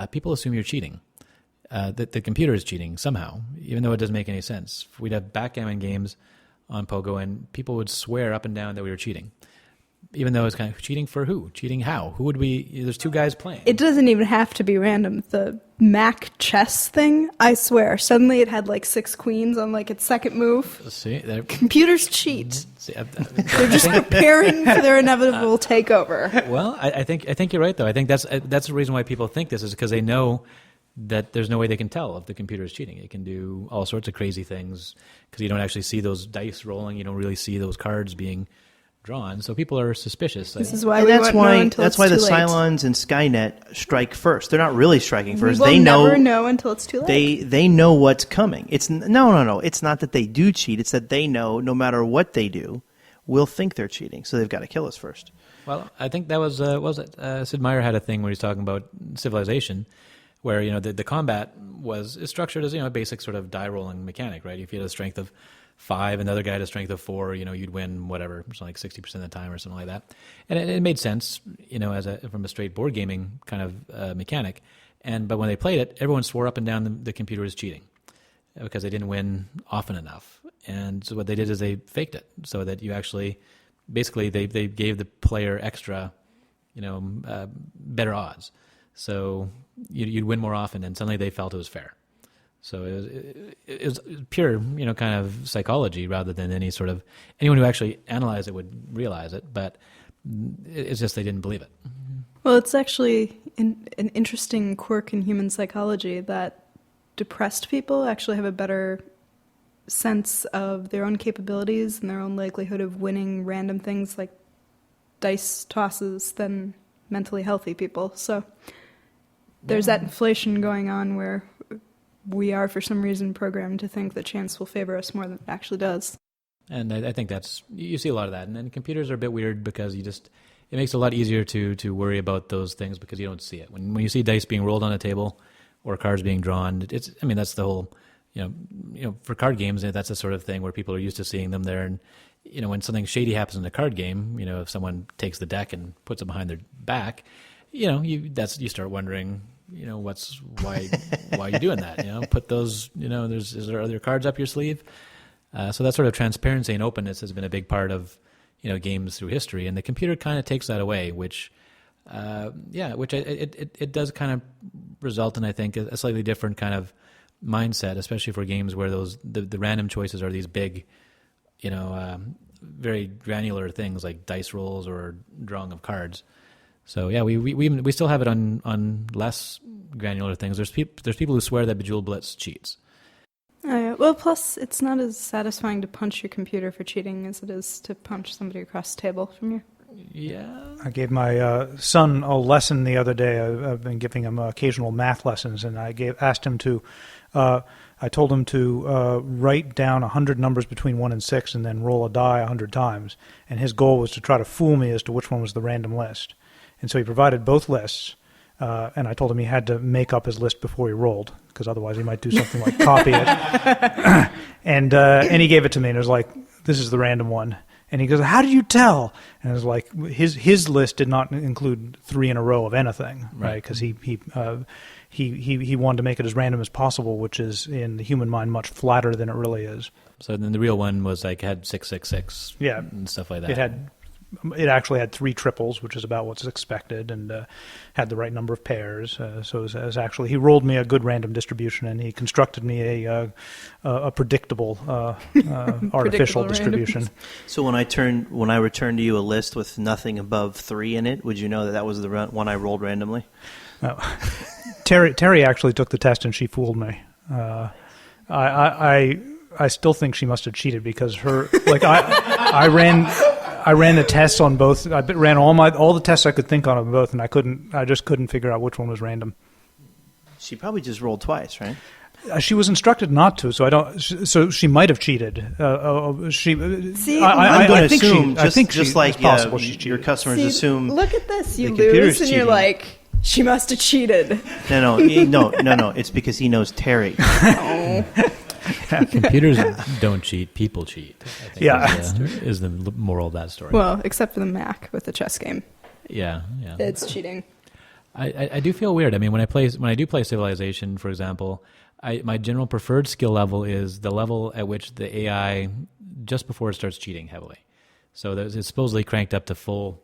people assume you're cheating, that the computer is cheating somehow, even though it doesn't make any sense. We'd have backgammon games on Pogo, and people would swear up and down that we were cheating. Even though it's kind of cheating for who? Cheating how? Who would we... There's two guys playing. It doesn't even have to be random. The Mac chess thing, I swear, suddenly it had like 6 queens on like its second move. See, computers cheat. See, They're just preparing for their inevitable takeover. Well, I think you're right, though. I think that's the reason why people think this is because they know that there's no way they can tell if the computer is cheating. It can do all sorts of crazy things because you don't actually see those dice rolling. You don't really see those cards being drawn, so people are suspicious. This is why that's why the Cylons and Skynet strike first. They're not really striking first. They never know until it's too late. They know what's coming. It's no. It's not that they do cheat. It's that they know no matter what they do, we'll think they're cheating. So they've got to kill us first. Well, I think that was it. Sid Meier had a thing where he's talking about Civilization, where, the combat is structured as, a basic sort of die rolling mechanic, right? If you had a strength of 5 and the other guy had a strength of 4, you'd win whatever, something like 60% of the time or something like that. And it made sense, from a straight board gaming kind of mechanic. But when they played it, everyone swore up and down the computer was cheating because they didn't win often enough. And so what they did is they faked it so that you actually, basically they gave the player extra, better odds. So you'd win more often, and suddenly they felt it was fair. So it was pure, kind of psychology rather than anyone who actually analyzed it would realize it, but it's just they didn't believe it. Well, it's actually an interesting quirk in human psychology that depressed people actually have a better sense of their own capabilities and their own likelihood of winning random things like dice tosses than mentally healthy people. So there's that inflation going on where we are, for some reason, programmed to think that chance will favor us more than it actually does. And I think you see a lot of that. And then computers are a bit weird because it makes it a lot easier to worry about those things because you don't see it. When you see dice being rolled on a table or cards being drawn, that's the whole, for card games, that's the sort of thing where people are used to seeing them there. And, when something shady happens in a card game, if someone takes the deck and puts it behind their back, you start wondering, why are you doing that? Put those, is there other cards up your sleeve? So that sort of transparency and openness has been a big part of, games through history, and the computer kind of takes that away, which it does kind of result in, I think, a slightly different kind of mindset, especially for games where the random choices are these big, very granular things like dice rolls or drawing of cards. So yeah, we still have it on less granular things. There's people who swear that Bejeweled Blitz cheats. Oh yeah. Well, plus it's not as satisfying to punch your computer for cheating as it is to punch somebody across the table from you. Yeah. I gave my son a lesson the other day. I've been giving him occasional math lessons, and I told him to write down 100 numbers between 1 and 6 and then roll a die 100 times. And his goal was to try to fool me as to which one was the random list. And so he provided both lists, and I told him he had to make up his list before he rolled, because otherwise he might do something like copy it. And he gave it to me, and it was like, this is the random one. And he goes, how did you tell? And it was like, his list did not include 3 in a row of anything, right? Because he wanted to make it as random as possible, which is, in the human mind, much flatter than it really is. So then the real one was like, had 666, and stuff like that. It actually had 3 triples, which is about what's expected, and had the right number of pairs. So it was actually, he rolled me a good random distribution, and he constructed me a predictable artificial distribution. So when I returned to you a list with nothing above 3 in it, would you know that was the one I rolled randomly? No. Terry actually took the test, and she fooled me. I still think she must have cheated because I ran the tests on both. I ran all the tests I could think on both, and I just couldn't figure out which one was random. She probably just rolled twice, right? She was instructed not to, so she might have cheated. I'm going to assume, just like your customers assume. Look at this, you lose, and you're like, she must have cheated. No. It's because he knows Terry. Oh. Computers don't cheat, people cheat. I think is the moral of that story. Well, except for the Mac with the chess game. Yeah. It's cheating. I do feel weird. I mean, when I do play Civilization, for example, my general preferred skill level is the level at which the AI, just before it starts cheating heavily. So it's supposedly cranked up to full,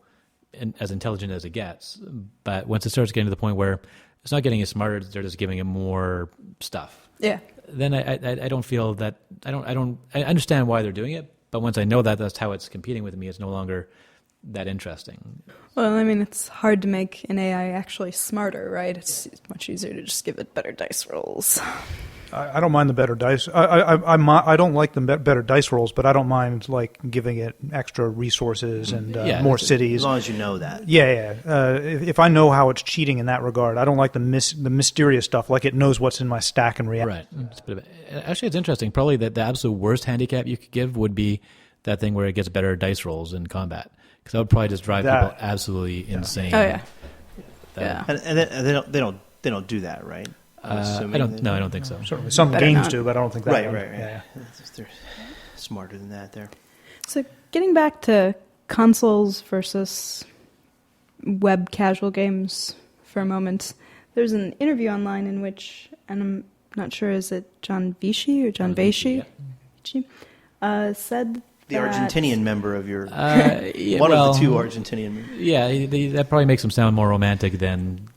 and as intelligent as it gets. But once it starts getting to the point where it's not getting it smarter, they're just giving it more stuff. Yeah. Then I don't feel that I understand why they're doing it, but once I know that that's how it's competing with me, it's no longer that interesting. Well, I mean, it's hard to make an AI actually smarter, right? It's much easier to just give it better dice rolls. I don't mind the better dice. I don't like the better dice rolls, but I don't mind like giving it extra resources and more cities. As long as you know that. Yeah. If I know how it's cheating in that regard, I don't like the mysterious stuff. Like it knows what's in my stack and react. Right. Actually, it's interesting. Probably the absolute worst handicap you could give would be that thing where it gets better dice rolls in combat, because that would probably just drive people absolutely insane. Oh yeah. And they don't they don't do that, right? I don't think so. Certainly, some Better games not. do, but I don't think that Right, one. right. Yeah. They're smarter than that there. So getting back to consoles versus web casual games for a moment, there's an interview online in which, and I'm not sure, is it John Vichy or John Vichy? Said The that Argentinian member of your... Yeah, one well, of the two Argentinian members. Yeah, that probably makes them sound more romantic than.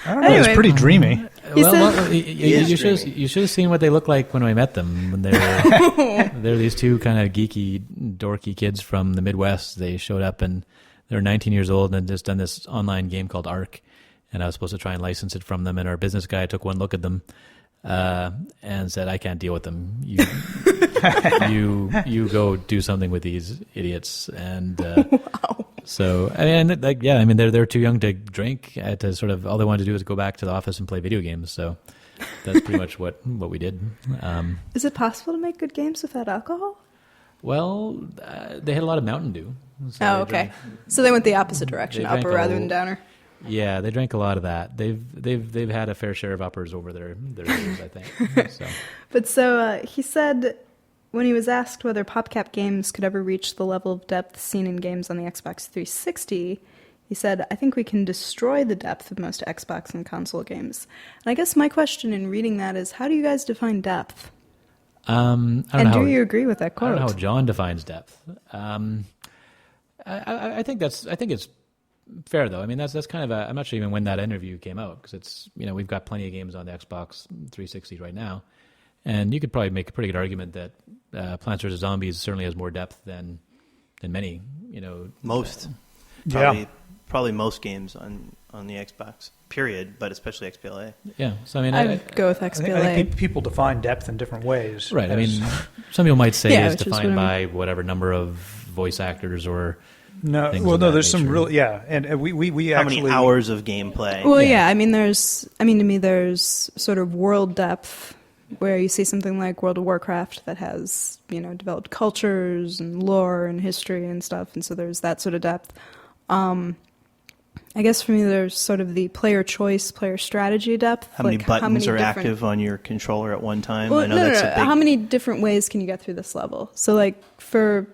I don't know. It's Anyway. pretty dreamy. He Well, said- you should have seen what they look like when we met them. When they're these two kind of geeky, dorky kids from the Midwest. They showed up and they're 19 years old and had just done this online game called Ark, and I was supposed to try and license it from them. And our business guy took one look at them and said, "I can't deal with them. You go do something with these idiots." And Wow. so I mean, they're too young to drink. To sort of all they wanted to do was go back to the office and play video games. So that's pretty much what we did. Is it possible to make good games without alcohol? Well, they had a lot of Mountain Dew. So Oh, they okay. drank- So they went the opposite direction, they drank upper a rather whole- than downer. Yeah, they drank a lot of that. They've had a fair share of uppers over their years, I think. So. But so he said when he was asked whether PopCap games could ever reach the level of depth seen in games on the Xbox 360, he said, "I think we can destroy the depth of most Xbox and console games." And I guess my question in reading that is, how do you guys define depth? I don't And know do how, you agree with that I don't quote? know how John defines depth. I think it's fair though. I mean, that's kind of a. I'm not sure even when that interview came out because it's we've got plenty of games on the Xbox 360 right now, and you could probably make a pretty good argument that Plants vs Zombies certainly has more depth than many. Most. Yeah. Probably most games on the Xbox, period, but especially XBLA. Yeah. So I mean, I'd go with I XBLA. think people define depth in different ways. right. I As- mean, some people might say Yeah, it's which is defined what by whatever number of voice actors or. no, things well, of no, that there's some nature. real, yeah, and we How actually many hours of gameplay? Well, Yeah. yeah. To me, there's sort of world depth where you see something like World of Warcraft that has, developed cultures and lore and history and stuff, and so there's that sort of depth. I guess for me, there's sort of the player choice, player strategy depth. How many like buttons are different- active on your controller at one time? Well, I know no. that's a big... How many different ways can you get through this level? So, like, for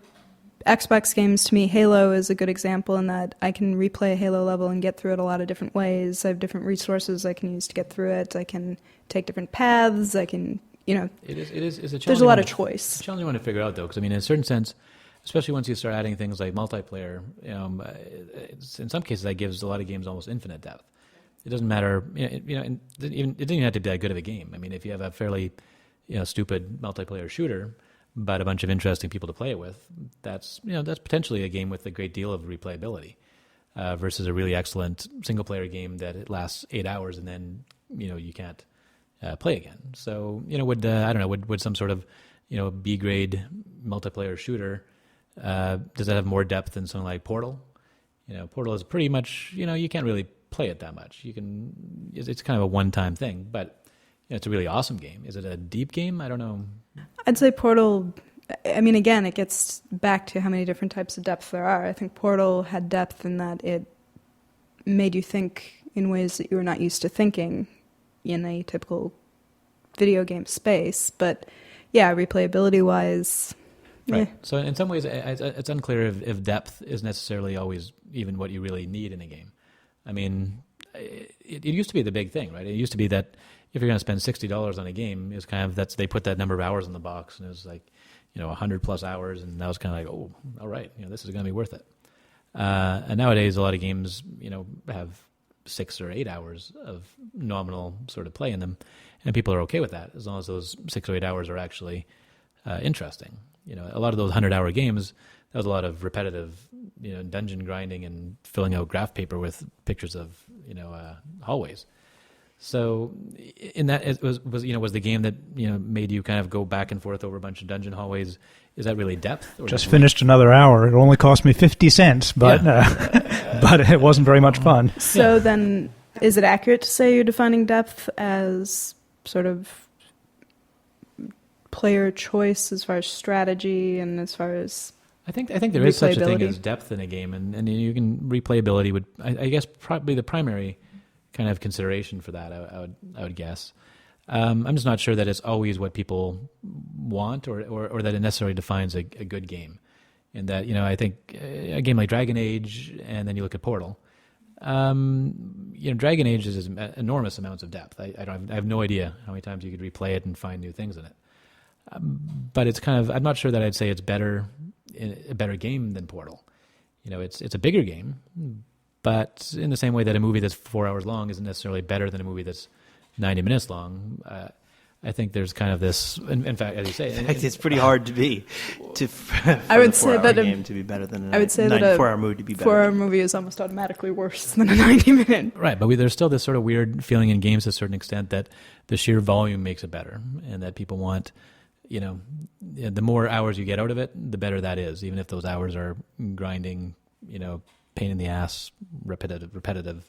Xbox games, to me, Halo is a good example in that I can replay a Halo level and get through it a lot of different ways. I have different resources I can use to get through it. I can take different paths. I can, It is a challenging there's a lot one of to- choice. It's a challenging one to figure out though, because I mean, in a certain sense, especially once you start adding things like multiplayer, in some cases that gives a lot of games almost infinite depth. It doesn't matter, it doesn't even have to be that good of a game. I mean, if you have a fairly, stupid multiplayer shooter, but a bunch of interesting people to play it with, that's potentially a game with a great deal of replayability, versus a really excellent single player game that it lasts 8 hours and then you can't play again. So would some sort of B grade multiplayer shooter does that have more depth than something like Portal? Portal is pretty much you can't really play it that much. It's kind of a one time thing, but it's a really awesome game. Is it a deep game? I don't know. I'd say Portal, I mean, again, it gets back to how many different types of depth there are. I think Portal had depth in that it made you think in ways that you were not used to thinking in a typical video game space. But yeah, replayability-wise, Right. yeah. So in some ways, it's unclear if depth is necessarily always even what you really need in a game. I mean, it used to be the big thing, right? It used to be that if you're going to spend $60 on a game, it's kind of they put that number of hours in the box, and it was like 100 plus hours, and that was kind of like, oh, all right, this is going to be worth it. And nowadays, a lot of games have 6 or 8 hours of nominal sort of play in them, and people are okay with that as long as those 6 or 8 hours are actually interesting. A lot of those 100-hour games, that was a lot of repetitive, dungeon grinding and filling out graph paper with pictures of, hallways. So, in that, it was the game that made you kind of go back and forth over a bunch of dungeon hallways. Is that really depth? Or just finished another hour. It only cost me 50 cents, but but it wasn't very much fun. So then, is it accurate to say you're defining depth as sort of player choice as far as strategy and as far as I think there is such a thing replayability. as depth in a game, and you can replayability would I guess probably the primary kind of consideration for that. I would guess. I'm just not sure that it's always what people want, or that it necessarily defines a good game. In that, I think a game like Dragon Age, and then you look at Portal. Dragon Age is enormous amounts of depth. I have no idea how many times you could replay it and find new things in it. But it's kind of, I'm not sure that I'd say it's a better game than Portal. It's a bigger game, but in the same way that a movie that's 4 hours long isn't necessarily better than a movie that's 90 minutes long. I think there's kind of this. In fact, as you say, it's pretty hard to be. I would say that a game to be better than I would say that a 4-hour movie to be better. 4-hour movie is almost automatically worse than a 90-minute. Right, but there's still this sort of weird feeling in games to a certain extent that the sheer volume makes it better, and that people want, the more hours you get out of it, the better that is, even if those hours are grinding, pain in the ass, repetitive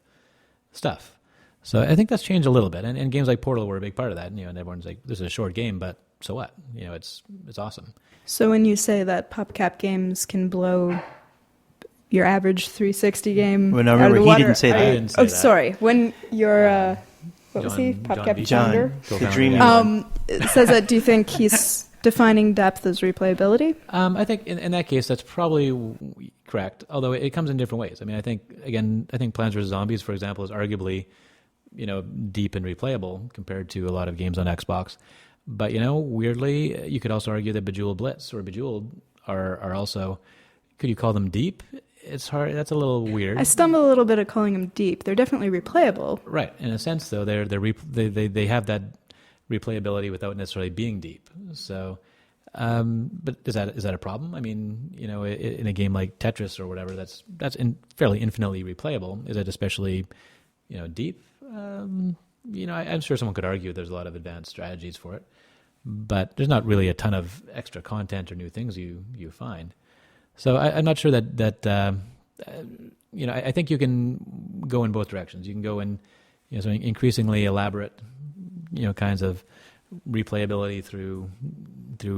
stuff. So I think that's changed a little bit, and games like Portal were a big part of that. And everyone's like, "This is a short game, but so what? It's awesome." So when you say that PopCap games can blow your average 360 game Well, no, out remember, of the he water, didn't say that. are you- I didn't say that. sorry. When you're what was he? John PopCap Beach. founder. The dreamy It says that. Do you think he's defining depth as replayability? I think in that case, that's probably correct. Although it comes in different ways. I mean, I think Plants vs Zombies, for example, is arguably deep and replayable compared to a lot of games on Xbox. But weirdly, you could also argue that Bejeweled Blitz or Bejeweled are also. Could you call them deep? It's hard. That's a little weird. I stumble a little bit at calling them deep. They're definitely replayable. Right. In a sense, though, they have that replayability without necessarily being deep. So, but is that a problem? I mean, in a game like Tetris or whatever, that's fairly infinitely replayable. Is it especially, deep? I'm sure someone could argue there's a lot of advanced strategies for it, but there's not really a ton of extra content or new things you find. So I'm not sure that I think you can go in both directions. You can go in so increasingly elaborate kinds of replayability through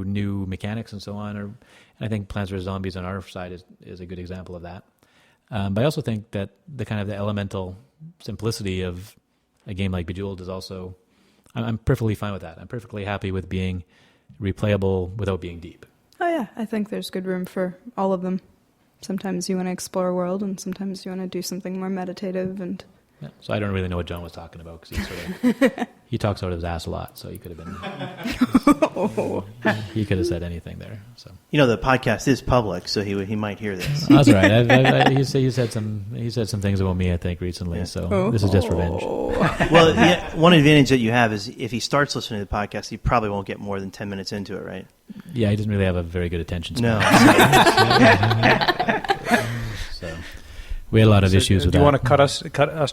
new mechanics and so on. And I think Plants vs Zombies on our side is a good example of that. But I also think that the kind of the elemental simplicity of a game like Bejeweled is also, I'm perfectly fine with that. I'm perfectly happy with being replayable without being deep. Oh yeah, I think there's good room for all of them. Sometimes you want to explore a world, and sometimes you want to do something more meditative. And Yeah. So I don't really know what John was talking about because he talks out of his ass a lot. So he could have been he could have said anything there. So the podcast is public, so he might hear this. that's all right. He said some things about me, I think, recently. Yeah. So this is just revenge. Well, yeah, one advantage that you have is if he starts listening to the podcast, he probably won't get more than 10 minutes into it, right? Yeah, he doesn't really have a very good attention span. No. So we had a lot of issues with that. Do you want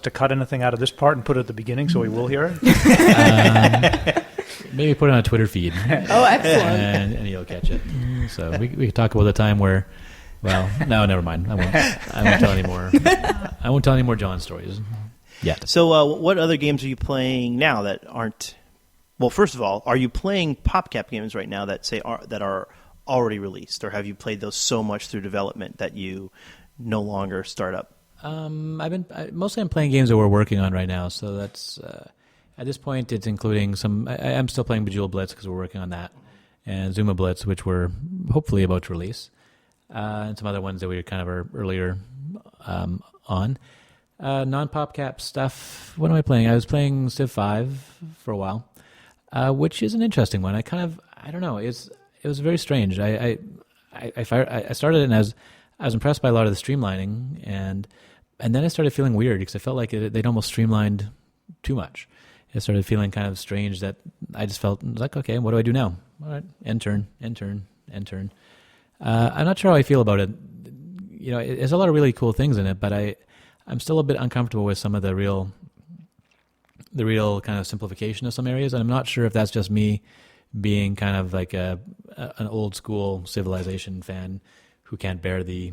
to cut anything out of this part and put it at the beginning so we will hear it? Maybe put it on a Twitter feed. oh, excellent! and you'll catch it. So we could talk about the time where, well, no, never mind. I won't tell any more. I won't tell any more John stories yet. So, what other games are you playing now that aren't? Well, first of all, are you playing PopCap games right now that are already released, or have you played those so much through development that you no longer start up? Mostly I'm playing games that we're working on right now. So that's at this point it's including some. I'm still playing Bejeweled Blitz because we're working on that, and Zuma Blitz, which we're hopefully about to release, and some other ones that we kind of are earlier on. Non-PopCap stuff. What am I playing? I was playing Civ 5 for a while, which is an interesting one. I don't know. It was very strange. I started it and I was impressed by a lot of the streamlining, and then I started feeling weird because I felt like they'd almost streamlined too much. It started feeling kind of strange that I just felt like, okay, what do I do now? All right, end turn. I'm not sure how I feel about it. There's a lot of really cool things in it, but I'm still a bit uncomfortable with some of the real kind of simplification of some areas, and I'm not sure if that's just me being kind of like an old school Civilization fan who can't bear the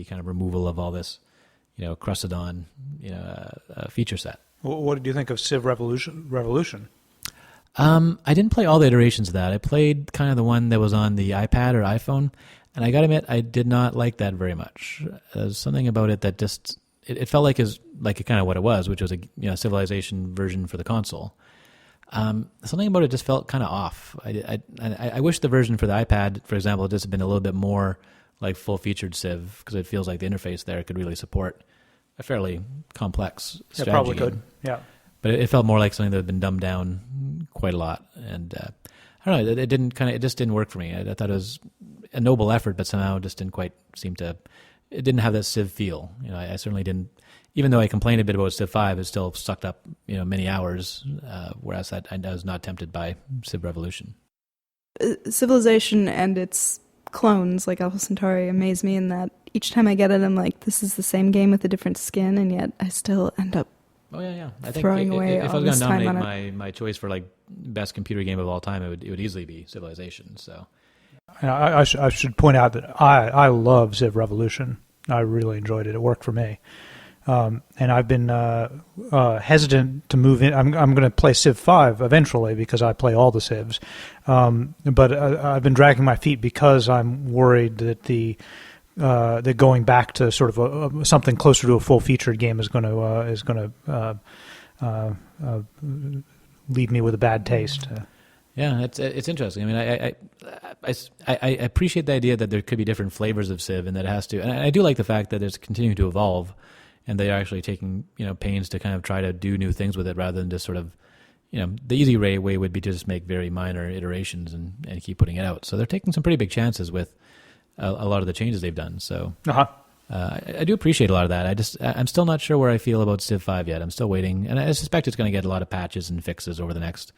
kind of removal of all this, Crustodon, feature set. What did you think of Civ Revolution? I didn't play all the iterations of that. I played kind of the one that was on the iPad or iPhone. And I got to admit, I did not like that very much. There's something about it that just it felt like kind of what it was, which was a Civilization version for the console. Something about it just felt kind of off. I wish the version for the iPad, for example, just had been a little bit more like full-featured Civ, because it feels like the interface there could really support a fairly complex strategy. It probably game. could, yeah. But it felt more like something that had been dumbed down quite a lot, and I don't know. It just didn't work for me. I thought it was a noble effort, but somehow it just didn't quite seem to. It didn't have that Civ feel. I certainly didn't. Even though I complained a bit about Civ 5, it still sucked up many hours. Whereas I was not tempted by Civ Revolution. Civilization and its clones like Alpha Centauri amaze me in that each time I get it, I'm like, this is the same game with a different skin, and yet I still end up. Oh yeah. I think throwing away if I all was this going to time on nominate my choice for like best computer game of all time, it would easily be Civilization. So I should point out that I love Civ Revolution. I really enjoyed it. It worked for me. And I've been hesitant to move in. I'm going to play Civ 5 eventually because I play all the Civs. But I've been dragging my feet because I'm worried that that going back to sort of something closer to a full-featured game is going to leave me with a bad taste. Yeah, it's interesting. I mean, I appreciate the idea that there could be different flavors of Civ, and that it has to. And I do like the fact that it's continuing to evolve, and they are actually taking pains to kind of try to do new things with it, rather than just sort of the easy way would be to just make very minor iterations and keep putting it out. So they're taking some pretty big chances with a lot of the changes they've done. So I do appreciate a lot of that. I'm still not sure where I feel about Civ 5 yet. I'm still waiting, and I suspect it's going to get a lot of patches and fixes over the next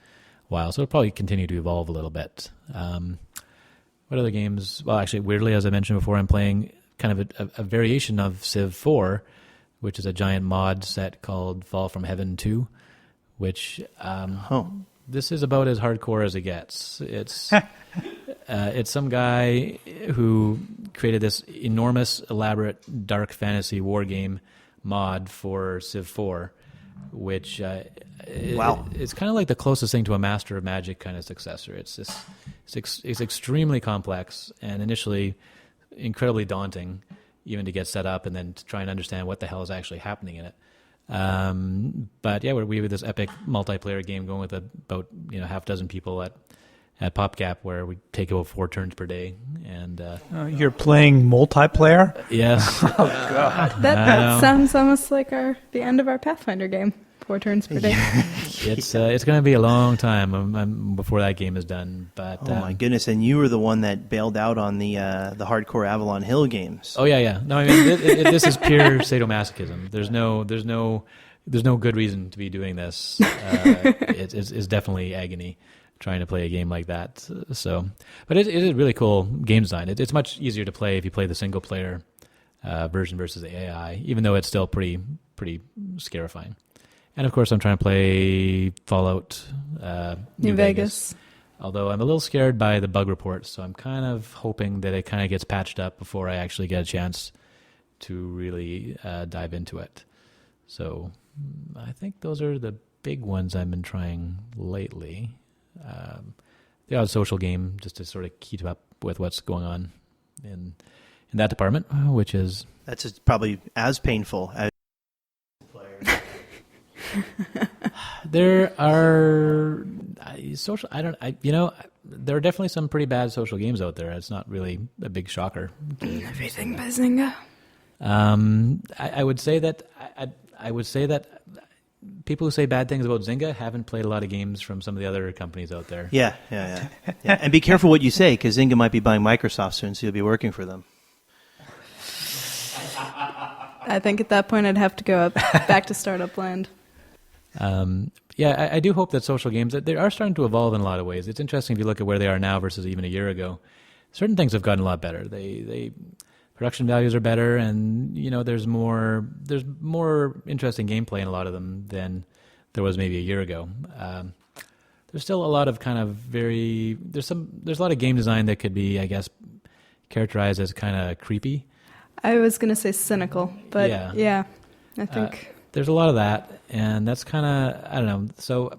while, so it'll probably continue to evolve a little bit. What other games? Well, actually, weirdly, as I mentioned before, I'm playing kind of a variation of Civ 4, which is a giant mod set called Fall from Heaven 2, which this is about as hardcore as it gets. It's some guy who created this enormous, elaborate, dark fantasy war game mod for Civ 4, which it's kind of like the closest thing to a Master of Magic kind of successor. It's extremely complex and initially incredibly daunting, even to get set up and then to try and understand what the hell is actually happening in it. But yeah, we have this epic multiplayer game going with about half dozen people at PopCap, where we take about 4 turns per day. And you're playing multiplayer? Yes. Oh God, that sounds almost like the end of our Pathfinder game. 4 turns per day. It's going to be a long time before that game is done. But oh my goodness! And you were the one that bailed out on the hardcore Avalon Hill games. Oh yeah. No, I mean this is pure sadomasochism. There's no good reason to be doing this. It's definitely agony trying to play a game like that. So, but it is really cool game design. It's much easier to play if you play the single player version versus the AI, even though it's still pretty scarifying. And of course, I'm trying to play Fallout New Vegas. Although I'm a little scared by the bug reports, so I'm kind of hoping that it kind of gets patched up before I actually get a chance to really dive into it. So I think those are the big ones I've been trying lately. The odd social game, just to sort of keep up with what's going on in that department, which is... That's probably as painful as... There are social. There are definitely some pretty bad social games out there. It's not really a big shocker. Everything by Zynga. I would say that I would say that people who say bad things about Zynga haven't played a lot of games from some of the other companies out there. Yeah. And be careful what you say, because Zynga might be buying Microsoft soon, so you'll be working for them. I think at that point I'd have to go back to startup land. I do hope that social games, that they are starting to evolve in a lot of ways. It's interesting if you look at where they are now versus even a year ago. Certain things have gotten a lot better. They production values are better, and there's more interesting gameplay in a lot of them than there was maybe a year ago. There's still a lot of kind of there's a lot of game design that could be, I guess, characterized as kind of creepy. I was going to say cynical, but yeah I think... there's a lot of that, and that's kind of, I don't know. So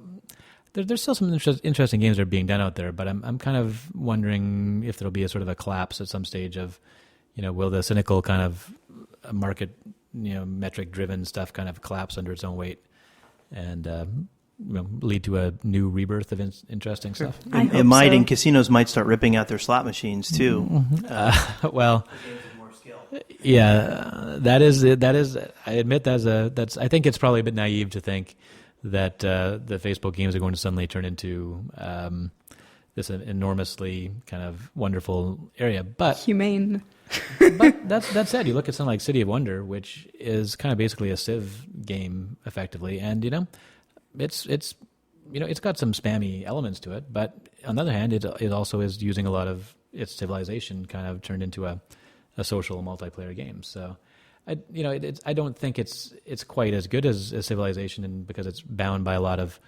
there's still some interesting games that are being done out there, but I'm kind of wondering if there'll be a sort of a collapse at some stage of, will the cynical kind of market, metric driven stuff kind of collapse under its own weight and lead to a new rebirth of interesting stuff. It might, and casinos might start ripping out their slot machines too. Mm-hmm. Well, yeah, that is. I admit that's. I think it's probably a bit naive to think that the Facebook games are going to suddenly turn into this enormously kind of wonderful area, but humane. But that said, you look at something like City of Wonder, which is kind of basically a Civ game, effectively, and it's got some spammy elements to it. But on the other hand, it also is using a lot of its civilization kind of turned into a social multiplayer game. So, I don't think it's quite as good as Civilization, and because it's bound by a lot of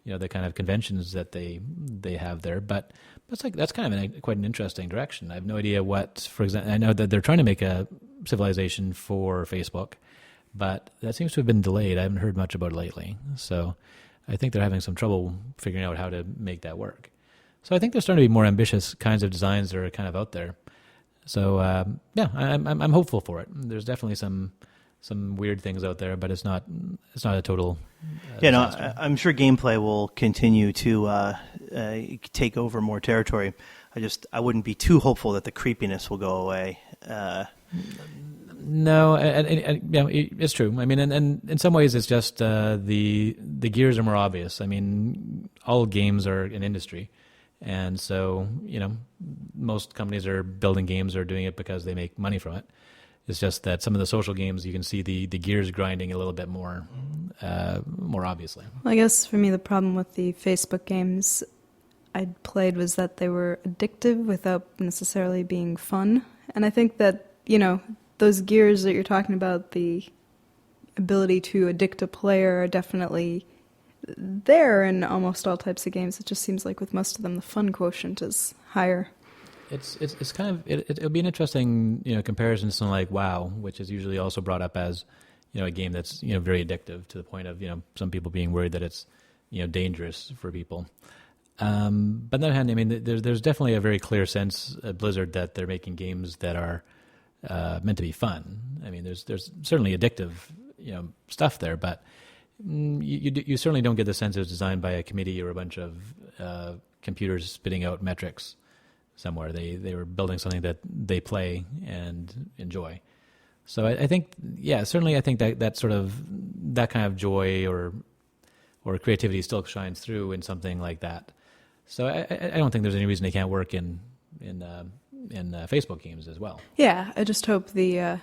the kind of conventions that they have there. But that's kind of quite an interesting direction. I have no idea what, for example, I know that they're trying to make a Civilization for Facebook, but that seems to have been delayed. I haven't heard much about it lately. So I think they're having some trouble figuring out how to make that work. So I think there's starting to be more ambitious kinds of designs that are kind of out there. So I'm hopeful for it. There's definitely some weird things out there, but it's not a total. I'm sure gameplay will continue to take over more territory. I wouldn't be too hopeful that the creepiness will go away. No, it's true. I mean, and in some ways, it's just the gears are more obvious. I mean, all games are an industry. And so, most companies are building games or doing it because they make money from it. It's just that some of the social games, you can see the gears grinding a little bit more obviously. Well, I guess for me, the problem with the Facebook games I'd played was that they were addictive without necessarily being fun. And I think that, those gears that you're talking about, the ability to addict a player are definitely there in almost all types of games. It just seems like with most of them, the fun quotient is higher. It's kind of it'll be an interesting comparison to something like WoW, which is usually also brought up as a game that's very addictive to the point of some people being worried that it's dangerous for people. But on the other hand, I mean, there's definitely a very clear sense at Blizzard that they're making games that are meant to be fun. I mean, there's certainly addictive stuff there, but you certainly don't get the sense it's designed by a committee or a bunch of computers spitting out metrics somewhere. They were building something that they play and enjoy. So I think, certainly I think that sort of that kind of joy or creativity still shines through in something like that. So I don't think there's any reason they can't work in Facebook games as well. Yeah, I just hope I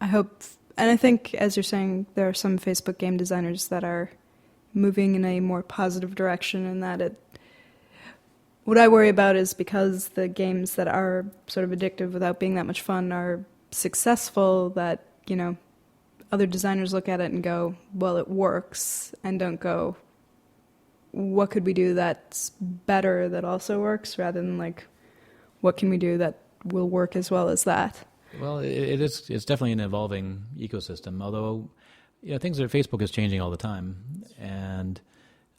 hope. And I think, as you're saying, there are some Facebook game designers that are moving in a more positive direction, and that what I worry about is because the games that are sort of addictive without being that much fun are successful, that, other designers look at it and go, well, it works, and don't go, what could we do that's better that also works, rather than like, what can we do that will work as well as that? Well, it's definitely an evolving ecosystem, although things at Facebook is changing all the time, and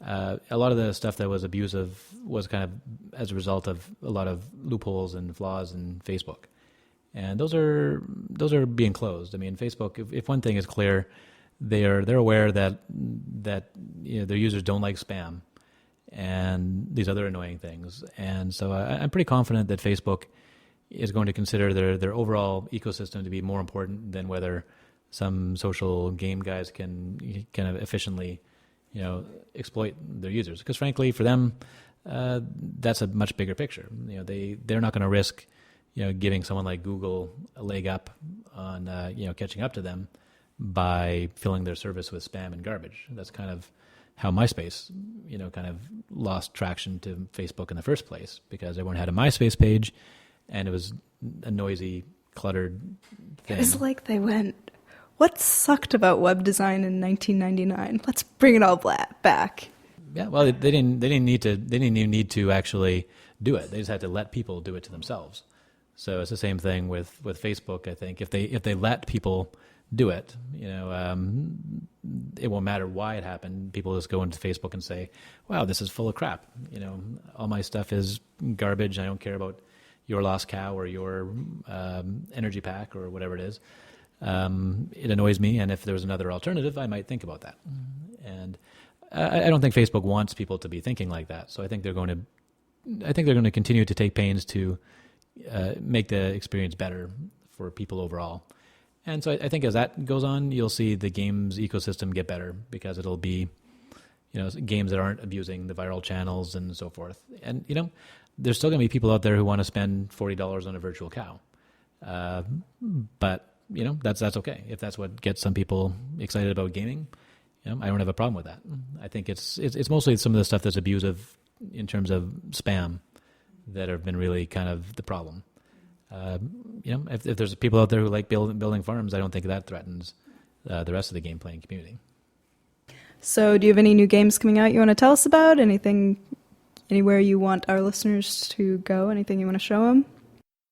a lot of the stuff that was abusive was kind of as a result of a lot of loopholes and flaws in Facebook, and those are being closed. I mean, Facebook, if one thing is clear, they're aware that their users don't like spam and these other annoying things, and so I'm pretty confident that Facebook is going to consider their overall ecosystem to be more important than whether some social game guys can kind of efficiently, exploit their users. Because frankly, for them, that's a much bigger picture. They're not going to risk, giving someone like Google a leg up on, catching up to them by filling their service with spam and garbage. That's kind of how MySpace, kind of lost traction to Facebook in the first place, because everyone had a MySpace page, and it was a noisy, cluttered thing. It was like they went, what sucked about web design in 1999? Let's bring it all back. Yeah, well, they didn't even need to actually do it. They just had to let people do it to themselves. So it's the same thing with Facebook. I think if they let people do it, it won't matter why it happened. People just go into Facebook and say, "Wow, this is full of crap." All my stuff is garbage. I don't care about your lost cow or your energy pack or whatever it is. It annoys me, and if there was another alternative, I might think about that. And I don't think Facebook wants people to be thinking like that. So I think they're going to continue to take pains to make the experience better for people overall. And so I think as that goes on, you'll see the games ecosystem get better because it'll be, games that aren't abusing the viral channels and so forth. And, there's still going to be people out there who want to spend $40 on a virtual cow. But, that's okay. If that's what gets some people excited about gaming, I don't have a problem with that. I think it's mostly some of the stuff that's abusive in terms of spam that have been really kind of the problem. If there's people out there who like building farms, I don't think that threatens the rest of the game playing community. So do you have any new games coming out you want to tell us about? Anywhere you want our listeners to go? Anything you want to show them?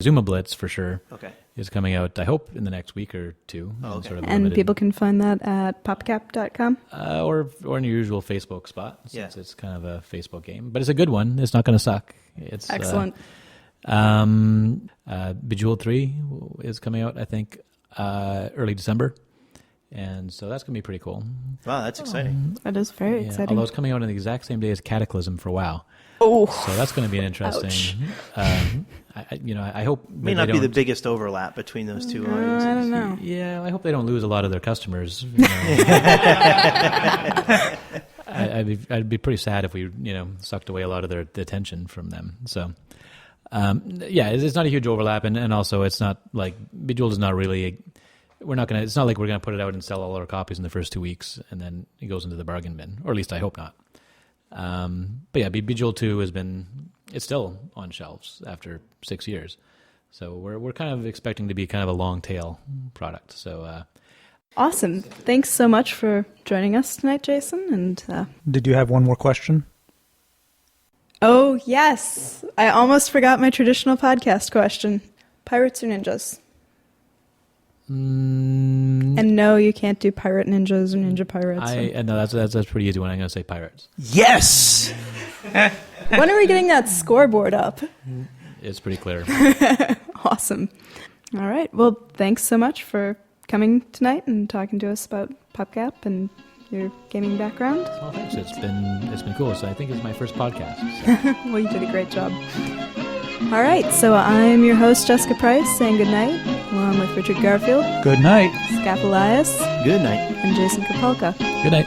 Zuma Blitz, for sure, Okay. is coming out, I hope, in the next week or two. Oh, okay. Sort of And limited. people can find that at popcap.com? Or in your usual Facebook spot, since Yeah. it's kind of a Facebook game. But it's a good one. It's not going to suck. It's Excellent. Bejeweled 3 is coming out, I think, early December. And so that's going to be pretty cool. Wow, that's exciting. That is very Yeah, exciting. although it's coming out on the exact same day as Cataclysm for WoW. Oh, So that's going to be an interesting. I hope May that not they be the don't- biggest overlap between those two I audiences. don't know. Yeah, I hope they don't lose a lot of their customers. I'd be pretty sad if we sucked away a lot of their attention from them. So it's not a huge overlap, and also it's not like Bejeweled is not really. It's not like we're gonna put it out and sell all our copies in the first 2 weeks, and then it goes into the bargain bin, or at least I hope not. But yeah, Bejeweled 2 it's still on shelves after 6 years. So we're kind of expecting to be kind of a long tail product. So awesome. Thanks so much for joining us tonight, Jason. And Did you have one more question? oh, yes. I almost forgot my traditional podcast question. Pirates or ninjas? And no, you can't do pirate ninjas or ninja pirates. no, that's a pretty easy one. I'm going to say pirates. Yes! When are we getting that scoreboard up? It's pretty clear. Awesome. All right. Well, thanks so much for coming tonight and talking to us about Popcap and your gaming background. Well, thanks. It's been cool. So I think it's my first podcast. So. Well, you did a great job. All right. So I'm your host, Jessica Price, saying good night, along with Richard Garfield, Good night. Skaff Elias, Good night. and Jason Kapalka. Good night.